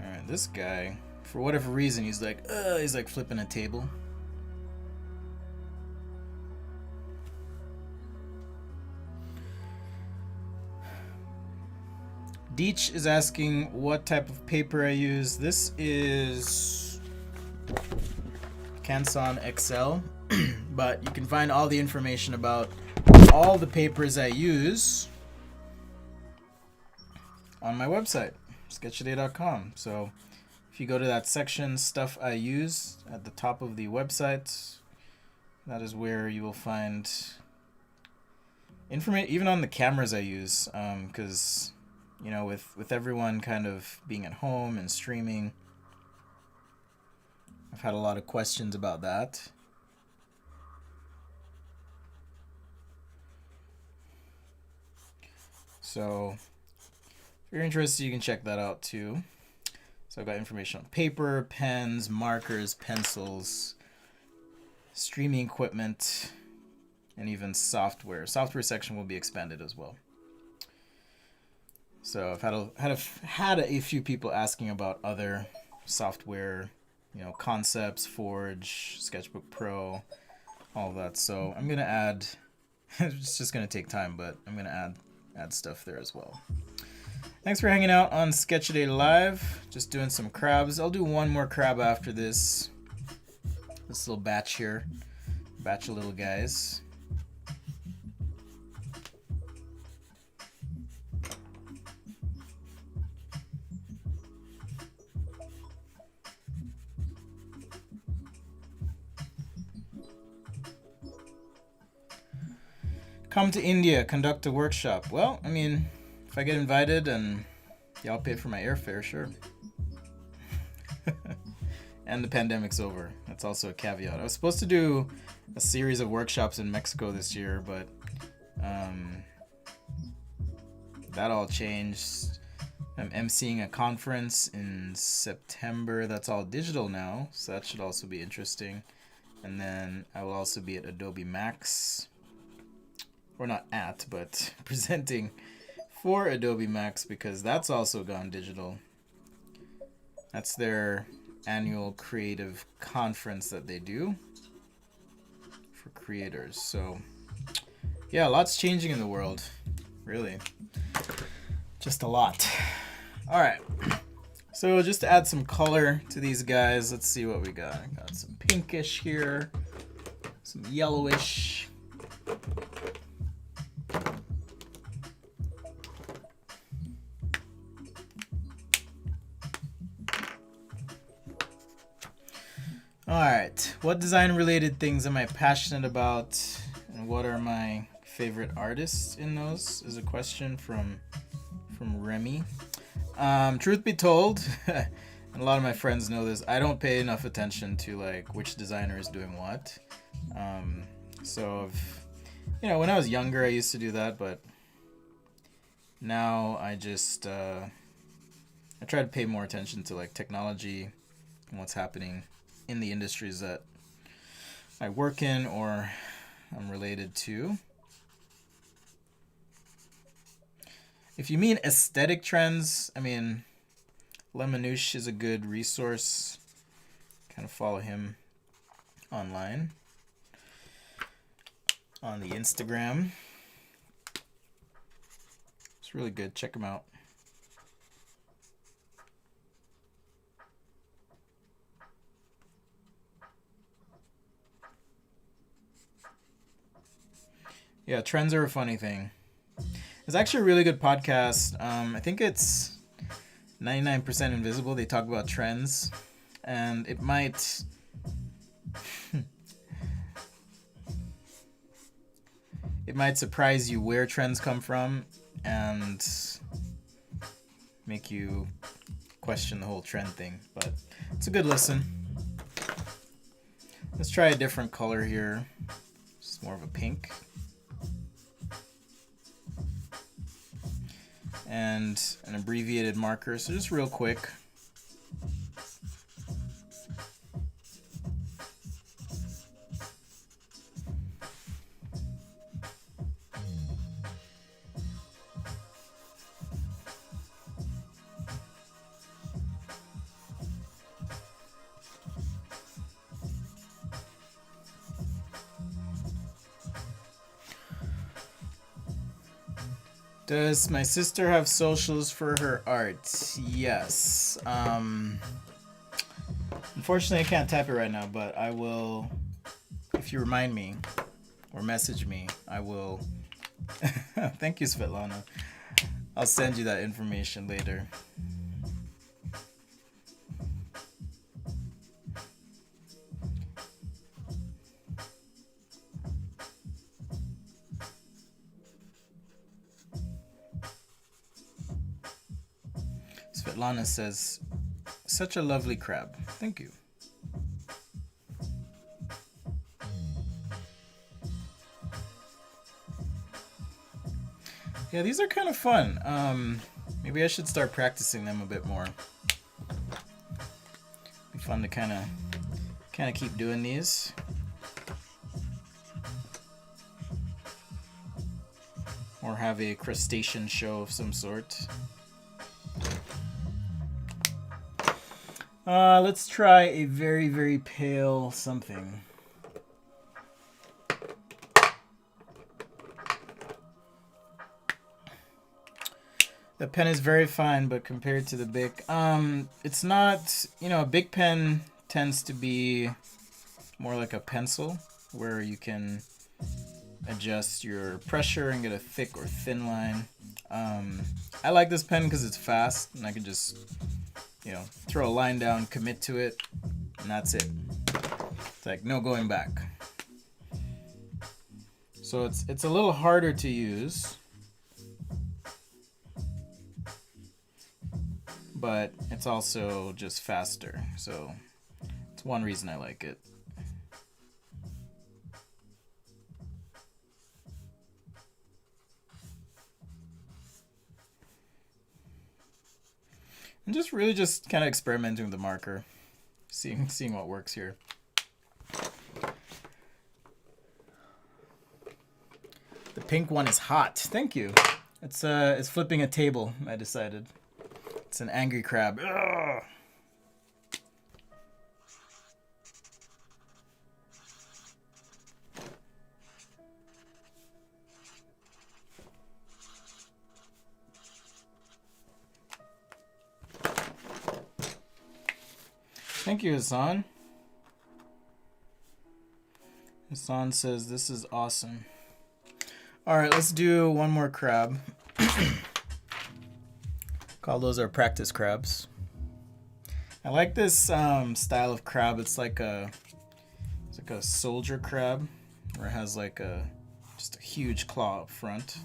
Alright, this guy, for whatever reason, he's like flipping a table. Deech is asking what type of paper I use. This is Canson XL, but you can find all the information about all the papers I use on my website, sketchaday.com. So if you go to that section, stuff I use, at the top of the website, that is where you will find information, even on the cameras I use, because you know, with everyone kind of being at home and streaming, I've had a lot of questions about that. So if you're interested, you can check that out too. So I've got information on paper, pens, markers, pencils, streaming equipment, and even software. Software section will be expanded as well. So I've had a few people asking about other software, you know, Concepts, Forge, Sketchbook Pro, all of that. So I'm gonna add. It's just gonna take time, but I'm gonna add stuff there as well. Thanks for hanging out on Sketchaday Live. Just doing some crabs. I'll do one more crab after this. This little batch here, batch of little guys. Come to India, conduct a workshop. Well, I mean, if I get invited and y'all pay for my airfare, sure. And the pandemic's over. That's also a caveat. I was supposed to do a series of workshops in Mexico this year, but that all changed. I'm emceeing a conference in September. That's all digital now, so that should also be interesting. And then I will also be at Adobe Max. Or not at, but presenting for Adobe Max, because that's also gone digital. That's their annual creative conference that they do for creators. So yeah, lots changing in the world, really, just a lot. All right, so just to add some color to these guys, let's see what we got. I got some pinkish here, some yellowish. Alright, what design-related things am I passionate about, and what are my favorite artists in those, is a question from Remy. Truth be told, and a lot of my friends know this, I don't pay enough attention to like which designer is doing what. So, you know, when I was younger I used to do that, but now I just, I try to pay more attention to like technology and what's happening in the industries that I work in or I'm related to. If you mean aesthetic trends, I mean, Lemonouche is a good resource. Kind of follow him online on the Instagram. It's really good. Check him out. Yeah, trends are a funny thing. It's actually a really good podcast. I think it's 99% Invisible. They talk about trends, and it might it might surprise you where trends come from and make you question the whole trend thing. But it's a good listen. Let's try a different color here. It's more of a pink. And an abbreviated marker. So just real quick. Does my sister have socials for her art? Yes. Unfortunately, I can't type it right now, but I will, if you remind me or message me, I will. Thank you, Svetlana. I'll send you that information later. Svetlana says, such a lovely crab. Thank you. Yeah, these are kind of fun. Maybe I should start practicing them a bit more. Be fun to kind of keep doing these. Or have a crustacean show of some sort. Let's try a very, very pale something. The pen is very fine, but compared to the Bic, it's not, a Bic pen tends to be more like a pencil, where you can adjust your pressure and get a thick or thin line. I like this pen because it's fast, and I can just throw a line down, commit to it, and that's it. It's like no going back. So it's a little harder to use, but it's also just faster. So it's one reason I like it. I'm just kind of experimenting with the marker, seeing what works here. The pink one is hot. Thank you. It's flipping a table, I decided. It's an angry crab. Ugh. Thank you, Hassan. Hassan says, this is awesome. Alright, let's do one more crab. Call those our practice crabs. I like this style of crab. It's like a soldier crab, where it has like just a huge claw up front.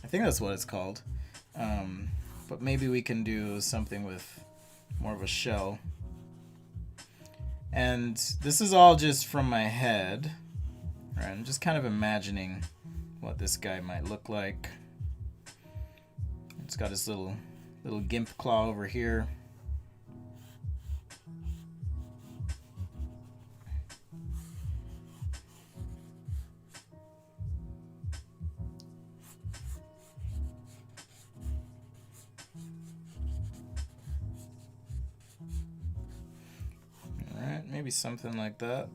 I think that's what it's called. But maybe we can do something with more of a shell. And this is all just from my head. Right, I'm just kind of imagining what this guy might look like. It's got his little gimp claw over here. Alright, maybe something like that.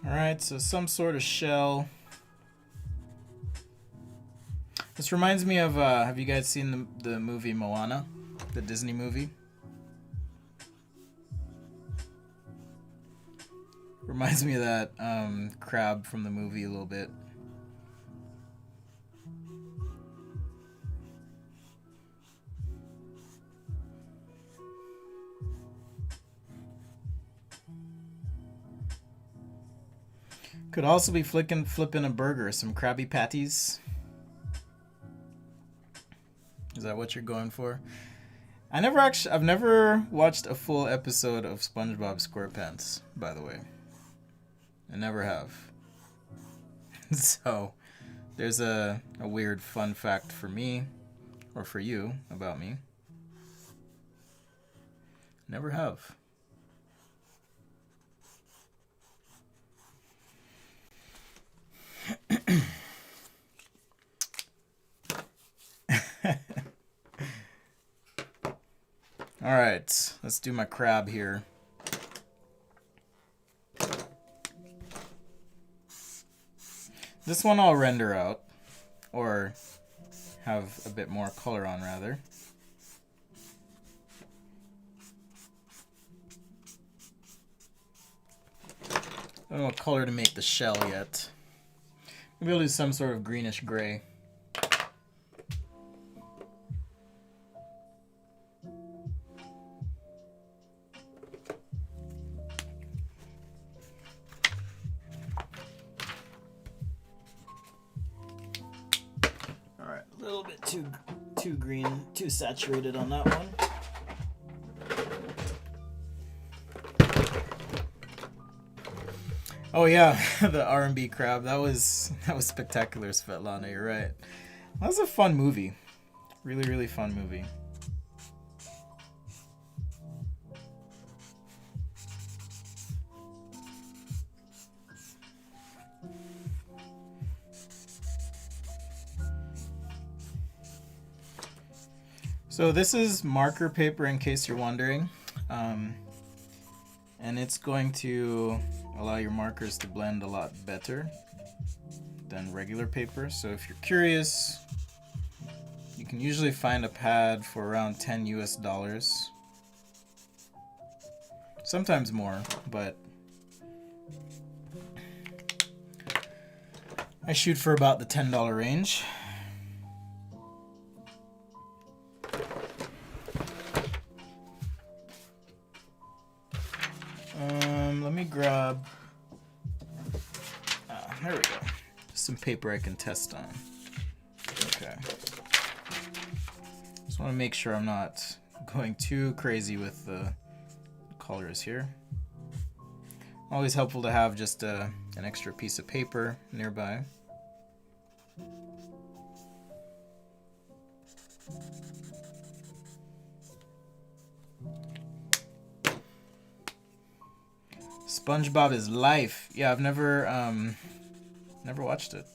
Alright, so some sort of shell. This reminds me of, have you guys seen the movie Moana? The Disney movie? Reminds me of that crab from the movie a little bit. Could also be flipping a burger, some Krabby Patties. Is that what you're going for? I've never watched a full episode of SpongeBob SquarePants, by the way. I never have. So, there's a weird fun fact for me, or for you, about me. Never have. All right, let's do my crab here. This one I'll render out, or have a bit more color on, rather. I don't know what color to make the shell yet. Maybe I'll do some sort of greenish gray. Alright, a little bit too green, too saturated on that one. Oh yeah, the R&B crab. That was spectacular, Svetlana. You're right. That was a fun movie. Really, really fun movie. So this is marker paper, in case you're wondering. And it's going to allow your markers to blend a lot better than regular paper. So if you're curious, you can usually find a pad for around $10 US. Sometimes more, but I shoot for about the $10 range. Let me grab, there we go, some paper I can test on. Okay. Just want to make sure I'm not going too crazy with the colors here. Always helpful to have just an extra piece of paper nearby. SpongeBob is life. Yeah, I've never watched it.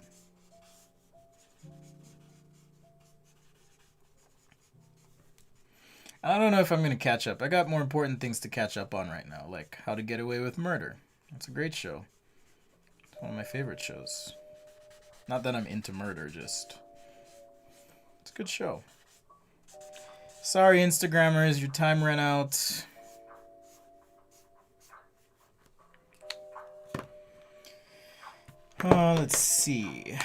I don't know if I'm gonna catch up. I got more important things to catch up on right now, like How to Get Away with Murder. It's a great show. It's one of my favorite shows. Not that I'm into murder, just it's a good show. Sorry, Instagrammers, your time ran out. Let's see.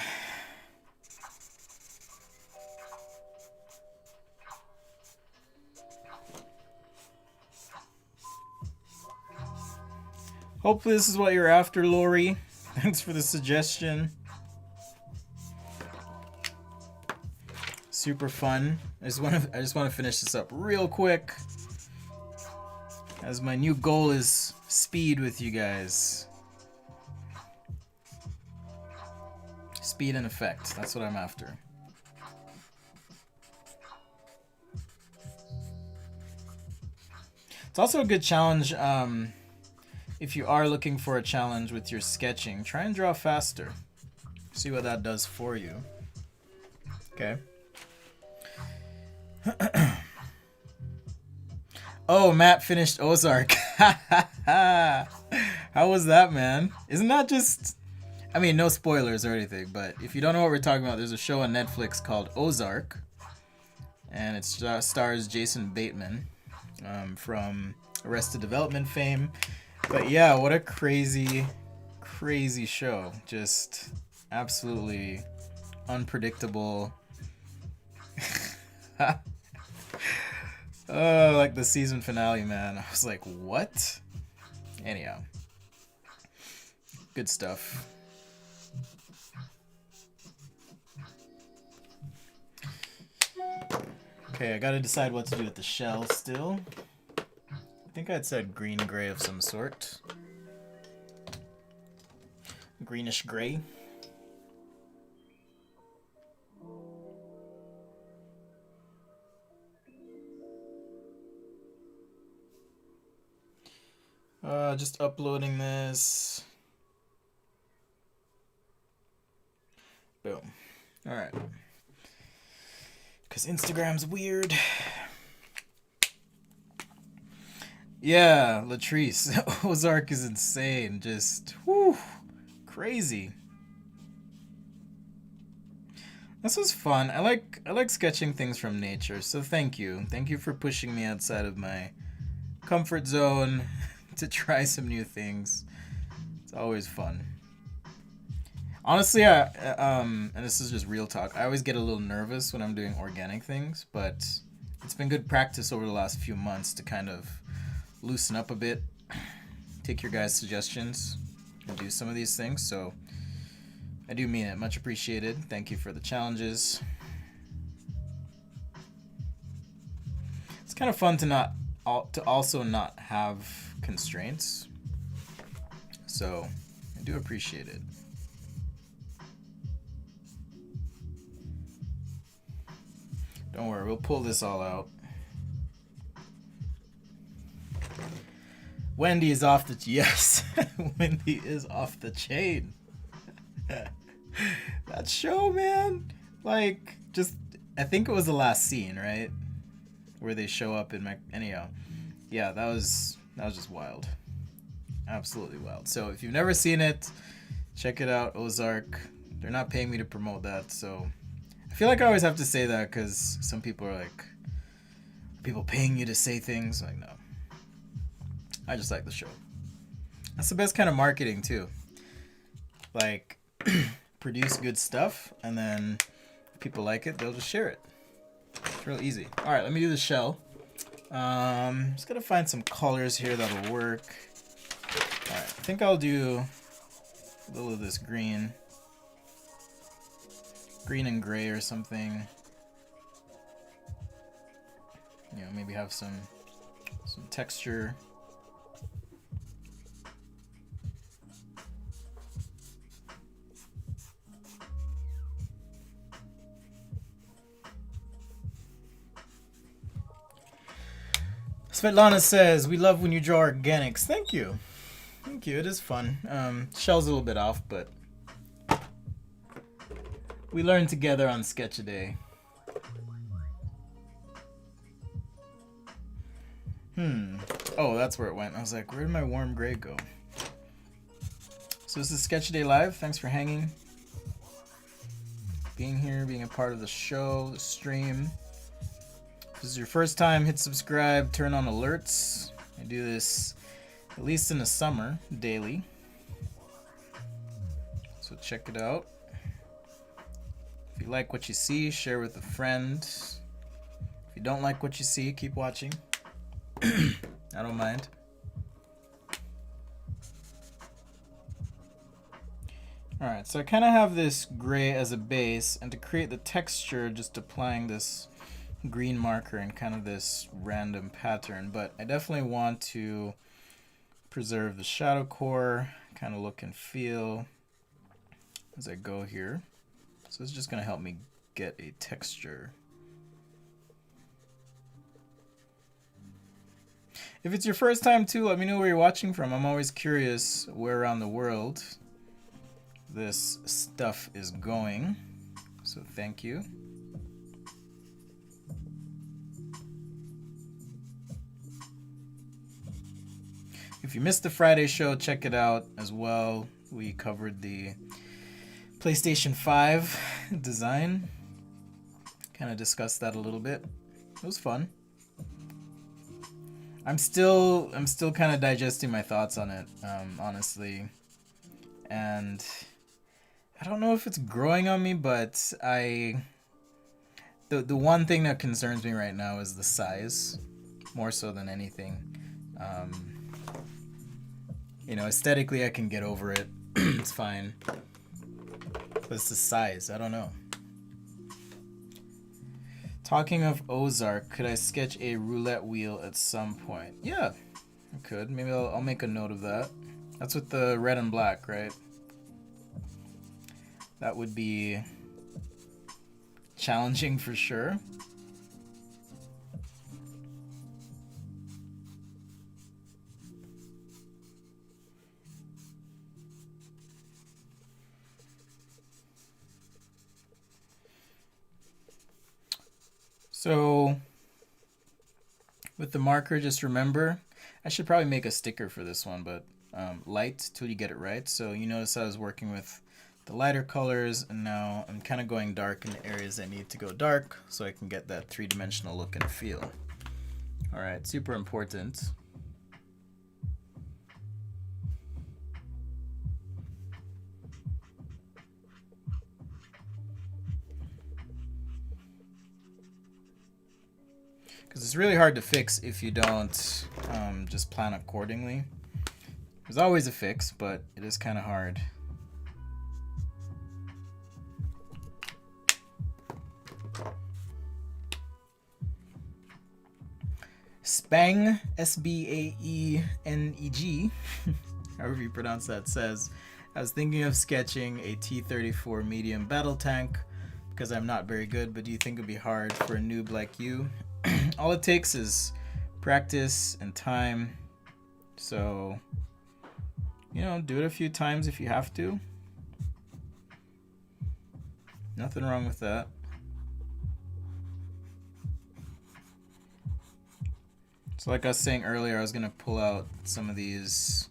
Hopefully this is what you're after, Lori. Thanks for the suggestion. Super fun. I just want to finish this up real quick, as my new goal is speed with you guys. Speed and effect. That's what I'm after. It's also a good challenge. If you are looking for a challenge with your sketching, try and draw faster. See what that does for you. Okay. Oh, Matt finished Ozark. How was that, man? Isn't that just... I mean, no spoilers or anything, but if you don't know what we're talking about, there's a show on Netflix called Ozark, and it stars Jason Bateman from Arrested Development fame. But yeah, what a crazy, crazy show. Just absolutely unpredictable. Oh, like the season finale, man. I was like, what? Anyhow, good stuff. Okay, I gotta decide what to do with the shell still. I think I'd said green gray of some sort. Greenish gray. Just uploading this. Boom. Alright. Because Instagram's weird. Yeah, Latrice. Ozark is insane. Just, whew, crazy. This was fun. I like sketching things from nature, so thank you. Thank you for pushing me outside of my comfort zone to try some new things. It's always fun. Honestly, and this is just real talk, I always get a little nervous when I'm doing organic things, but it's been good practice over the last few months to kind of loosen up a bit, take your guys' suggestions, and do some of these things, so I do mean it. Much appreciated. Thank you for the challenges. It's kind of fun to also not have constraints, so I do appreciate it. Don't worry, we'll pull this all out. Wendy is off the... Yes, Wendy is off the chain. That show, man. Like, just... I think it was the last scene, right? Where they show up in... Anyhow. Yeah, that was just wild. Absolutely wild. So, if you've never seen it, check it out, Ozark. They're not paying me to promote that, so... I feel like I always have to say that because some people are like, are people paying you to say things? Like, no. I just like the show. That's the best kind of marketing, too. Like, produce good stuff, and then if people like it, they'll just share it. It's real easy. All right, let me do the shell. Just gotta find some colors here that'll work. All right, I think I'll do a little of this green. Green and gray or something. You know, maybe have some texture. Svetlana says, we love when you draw organics. Thank you. Thank you. It is fun. Shell's a little bit off, but we learn together on Sketch-A-Day. Oh, that's where it went. I was like, where did my warm gray go? So this is Sketch-A-Day Live. Thanks for hanging. Being here, being a part of the show, the stream. If this is your first time, hit subscribe, turn on alerts. I do this at least in the summer, daily. So check it out. If you like what you see, share with a friend. If you don't like what you see, keep watching. I don't mind. Alright, so I kind of have this gray as a base, and to create the texture, just applying this green marker in kind of this random pattern, but I definitely want to preserve the shadow core, kind of look and feel as I go here. So it's just going to help me get a texture. If it's your first time too, let me know where you're watching from. I'm always curious where around the world this stuff is going. So thank you. If you missed the Friday show, check it out as well. we covered the PlayStation 5 design. Kind of discussed that a little bit. It was fun. I'm still kind of digesting my thoughts on it, honestly. And I don't know if it's growing on me, but the one thing that concerns me right now is the size, more so than anything. Aesthetically I can get over it. It's fine. But it's the size. I don't know. Talking of Ozark, could I sketch a roulette wheel at some point? Yeah, I could. Maybe I'll make a note of that. That's with the red and black, right? That would be challenging for sure. So with the marker, just remember, I should probably make a sticker for this one, but light till you get it right. So you notice I was working with the lighter colors, and now I'm kind of going dark in the areas I need to go dark so I can get that three-dimensional look and feel. All right, super important. Because it's really hard to fix if you don't just plan accordingly. There's always a fix, but it is kind of hard. Spang, Spaeneg, however you pronounce that, says, I was thinking of sketching a T-34 medium battle tank because I'm not very good, but do you think it would be hard for a noob like you? All it takes is practice and time. So, do it a few times if you have to. Nothing wrong with that. So like I was saying earlier, I was going to pull out some of these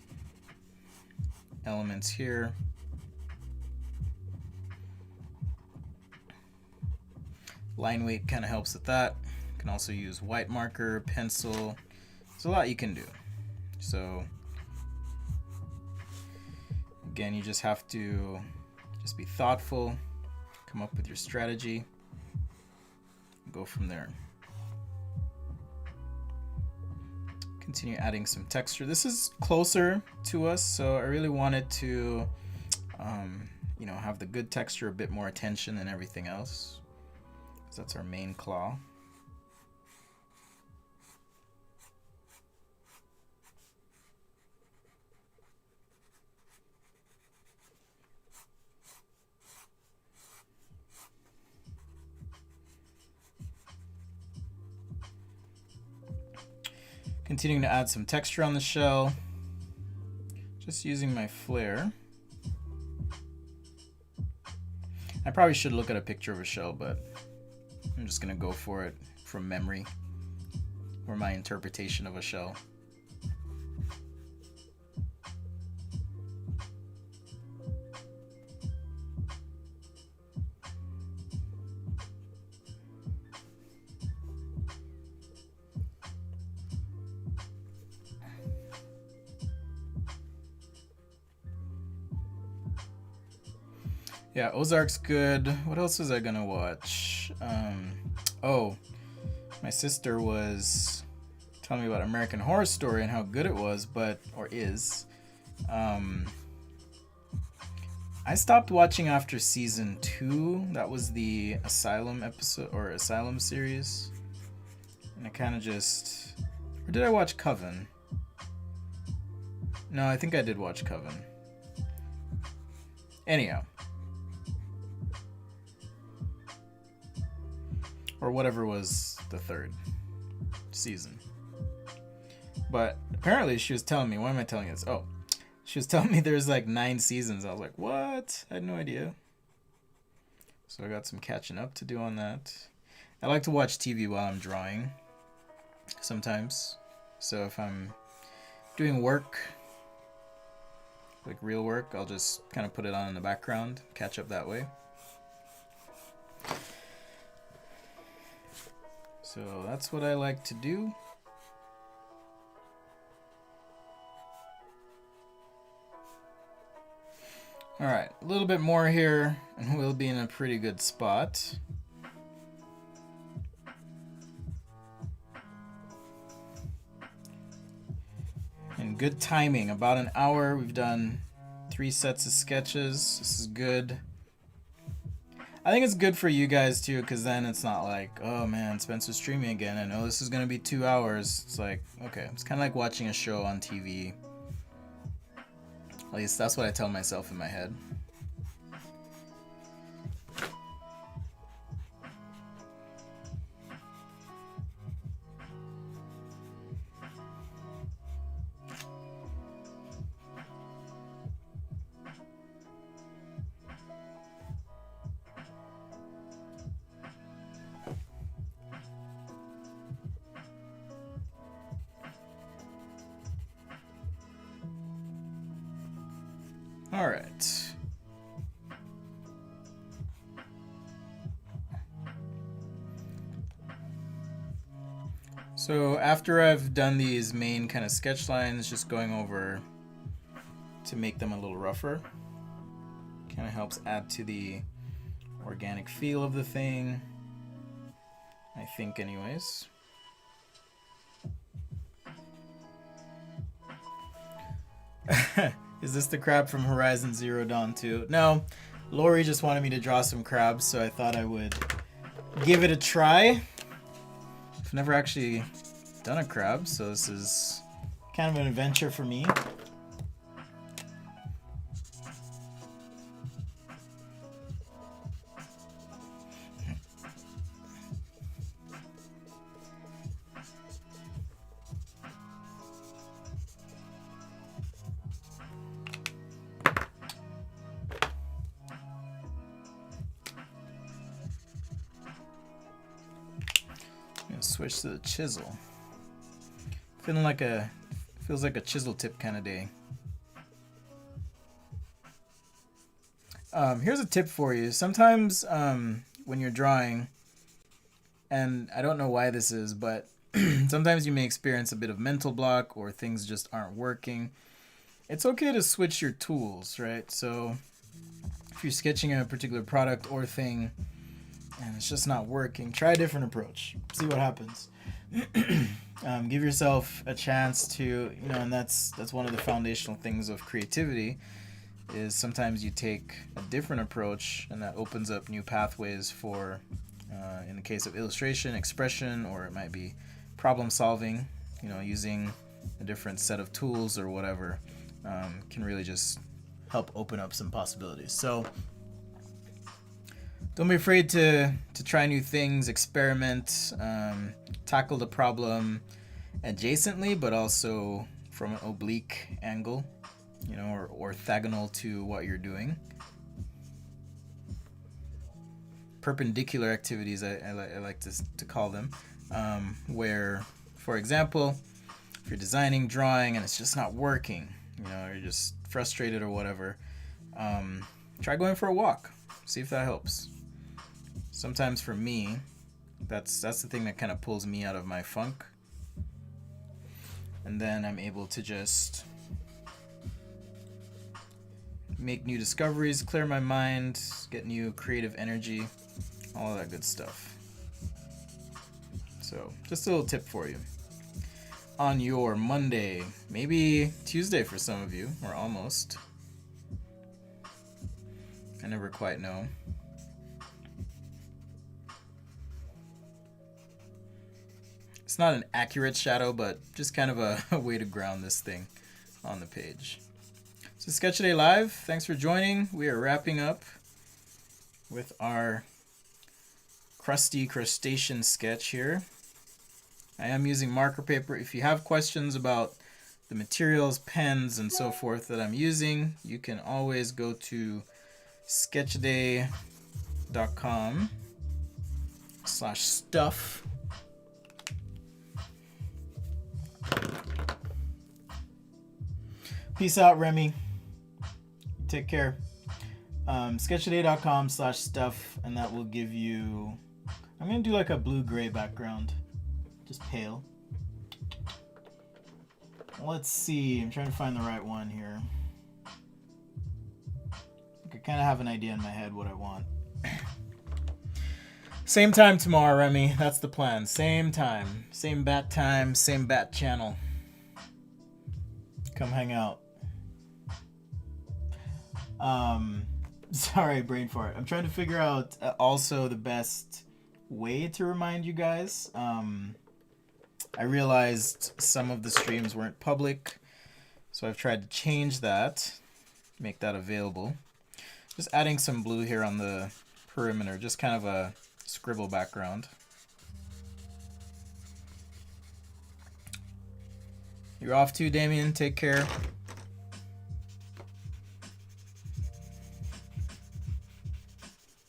elements here. Line weight kind of helps with that. You can also use white marker, pencil. There's a lot you can do. So again, you just have to just be thoughtful, come up with your strategy, and go from there. Continue adding some texture. This is closer to us, so I really wanted to have the good texture, a bit more attention than everything else, because that's our main claw. Continuing to add some texture on the shell, just using my flare. I probably should look at a picture of a shell, but I'm just gonna go for it from memory, or my interpretation of a shell. Yeah, Ozark's good. What else was I gonna watch? My sister was telling me about American Horror Story and how good it was, or is. I stopped watching after season 2. That was the Asylum episode, or Asylum series. And I kind of just... Or did I watch Coven? No, I think I did watch Coven. Anyhow. Or whatever was the third season. But apparently she was telling me, why am I telling you this? Oh, she was telling me there's like 9 seasons. I was like, what? I had no idea. So I got some catching up to do on that. I like to watch TV while I'm drawing sometimes. So if I'm doing work like real work, I'll just kind of put it on in the background, catch up that way. So that's what I like to do. All right, a little bit more here, and we'll be in a pretty good spot. And good timing, about an hour. We've done 3 sets of sketches. This is good. I think it's good for you guys too, because then it's not like, oh man, Spencer's streaming again. I know this is going to be 2 hours. It's like, okay, it's kind of like watching a show on TV. At least that's what I tell myself in my head. All right. So after I've done these main kind of sketch lines, just going over to make them a little rougher. Kind of helps add to the organic feel of the thing, I think anyways. Is this the crab from Horizon Zero Dawn 2? No, Lori just wanted me to draw some crabs, so I thought I would give it a try. I've never actually done a crab, so this is kind of an adventure for me. Switch to the chisel. Feels like a chisel tip kind of day. Here's a tip for you. Sometimes when you're drawing, and I don't know why this is, but sometimes you may experience a bit of mental block or things just aren't working. It's okay to switch your tools, right? So if you're sketching a particular product or thing and it's just not working, try a different approach. See what happens. Give yourself a chance to, and that's one of the foundational things of creativity, is sometimes you take a different approach and that opens up new pathways for, in the case of illustration, expression, or it might be problem solving, using a different set of tools or whatever, can really just help open up some possibilities. So don't be afraid to try new things, experiment, tackle the problem adjacently, but also from an oblique angle, or orthogonal to what you're doing. Perpendicular activities, I like to call them, where, for example, if you're designing, drawing, and it's just not working, you're just frustrated or whatever, try going for a walk. See if that helps. Sometimes for me, that's the thing that kind of pulls me out of my funk. And then I'm able to just make new discoveries, clear my mind, get new creative energy, all of that good stuff. So just a little tip for you. On your Monday, maybe Tuesday for some of you, or almost. I never quite know. It's not an accurate shadow, but just kind of a way to ground this thing on the page. So Sketch Day Live, thanks for joining. We are wrapping up with our crusty crustacean sketch here. I am using marker paper. If you have questions about the materials, pens, and so forth that I'm using, you can always go to sketchday.com/stuff. Peace out, Remy. Take care. Sketchtoday.com/stuff, and that will give you... I'm going to do like a blue-gray background. Just pale. Let's see. I'm trying to find the right one here. I kind of have an idea in my head what I want. Same time tomorrow, Remy. That's the plan. Same time. Same bat time. Same bat channel. Come hang out. Sorry, brain fart. I'm trying to figure out also the best way to remind you guys. I realized some of the streams weren't public, so I've tried to change that, make that available. Just adding some blue here on the perimeter, just kind of a scribble background. You're off too, Damien. Take care.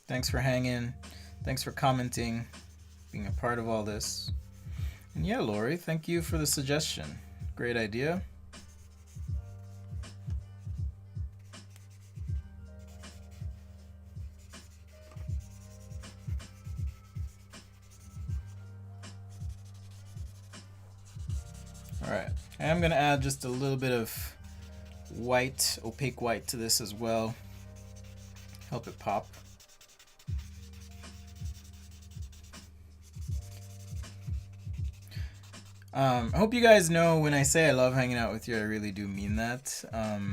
Thanks for hanging. Thanks for commenting, being a part of all this. And yeah, Lori, thank you for the suggestion. Great idea. All right, I'm gonna add just a little bit of white, opaque white to this as well. Help it pop. I hope you guys know when I say I love hanging out with you, I really do mean that. I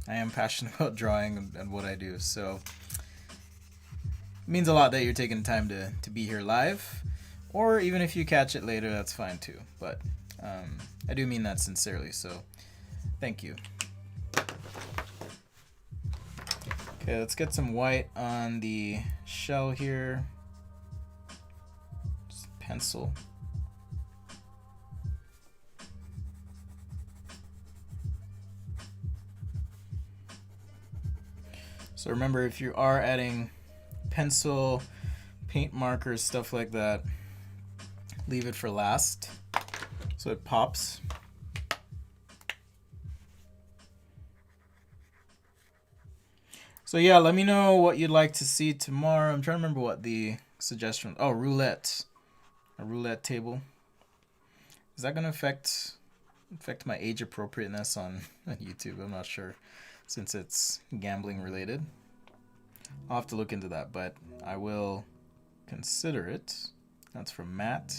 am passionate about drawing and what I do, so it means a lot that you're taking time to be here live, or even if you catch it later, that's fine too. But I do mean that sincerely, so thank you. Okay, let's get some white on the shell here. Just pencil. So remember, if you are adding pencil, paint markers, stuff like that, leave it for last so it pops. So yeah, let me know what you'd like to see tomorrow. I'm trying to remember what the suggestion. Oh, roulette. A roulette table. Is that gonna affect my age appropriateness on YouTube? I'm not sure, since it's gambling related. I'll have to look into that, but I will consider it. That's from Matt.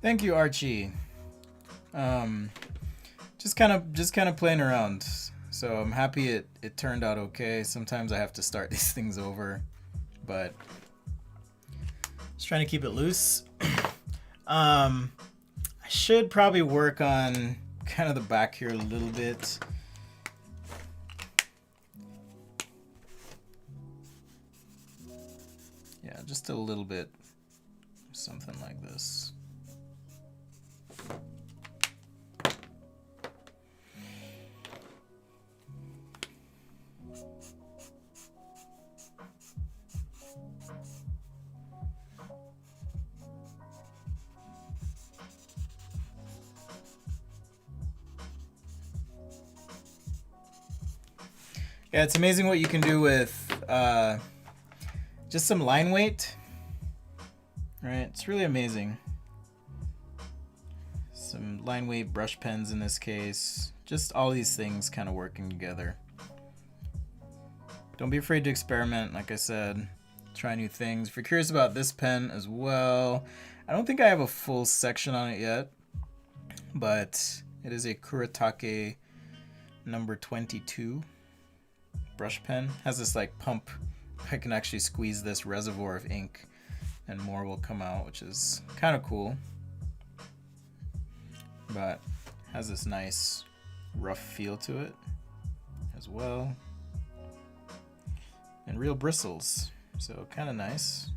Thank you, Archie. Just kind of playing around. So I'm happy it turned out okay. Sometimes I have to start these things over, but just trying to keep it loose. I should probably work on kind of the back here a little bit. Yeah, just a little bit, something like this. Yeah, it's amazing what you can do with just some line weight. Right, it's really amazing. Some line weight brush pens in this case. Just all these things kind of working together. Don't be afraid to experiment, like I said. Try new things. If you're curious about this pen as well, I don't think I have a full section on it yet, but it is a Kuretake number 22 brush pen. Has this like pump. I can actually squeeze this reservoir of ink and more will come out, which is kind of cool. But has this nice rough feel to it. as well. And real bristles, so kind of nice.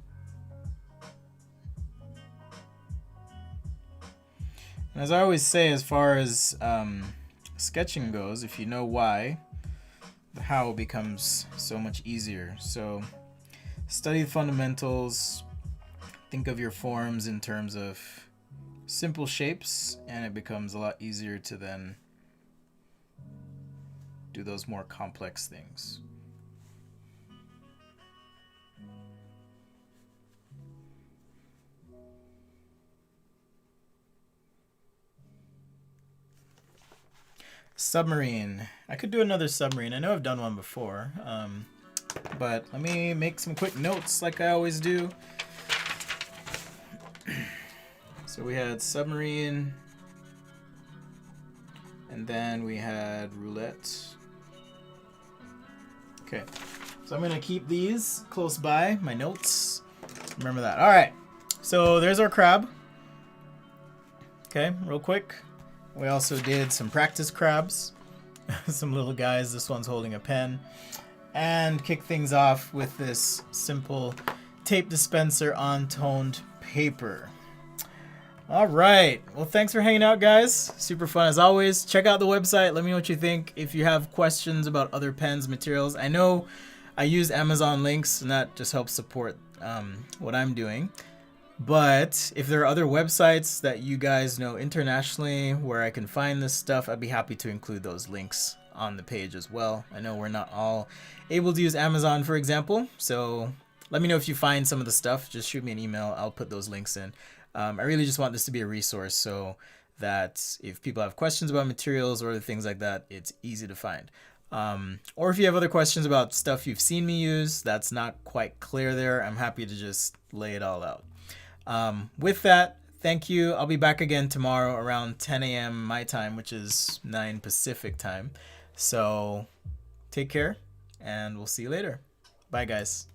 And as I always say, as far as sketching goes, if you know why, the how becomes so much easier. So study the fundamentals, think of your forms in terms of simple shapes, and it becomes a lot easier to then do those more complex things. Submarine. I could do another submarine. I know I've done one before, but let me make some quick notes like I always do. So we had submarine, and then we had roulette. Okay, so I'm gonna keep these close by, my notes. Remember that. All right, so there's our crab. Okay, real quick. We also did some practice crabs, some little guys. This one's holding a pen. And kick things off with this simple tape dispenser on toned paper. All right. Well, thanks for hanging out, guys. Super fun as always. Check out the website. Let me know what you think. If you have questions about other pens, materials. I know I use Amazon links, and that just helps support what I'm doing. But if there are other websites that you guys know internationally where I can find this stuff, I'd be happy to include those links on the page as well. I know we're not all able to use Amazon, for example. So let me know if you find some of the stuff. Just shoot me an email. I'll put those links in. I really just want this to be a resource so that if people have questions about materials or other things like that, it's easy to find. Or if you have other questions about stuff you've seen me use that's not quite clear there, I'm happy to just lay it all out. With that, thank you. I'll be back again tomorrow around 10 a.m. my time, which is 9 Pacific time. So take care, and we'll see you later. Bye, guys.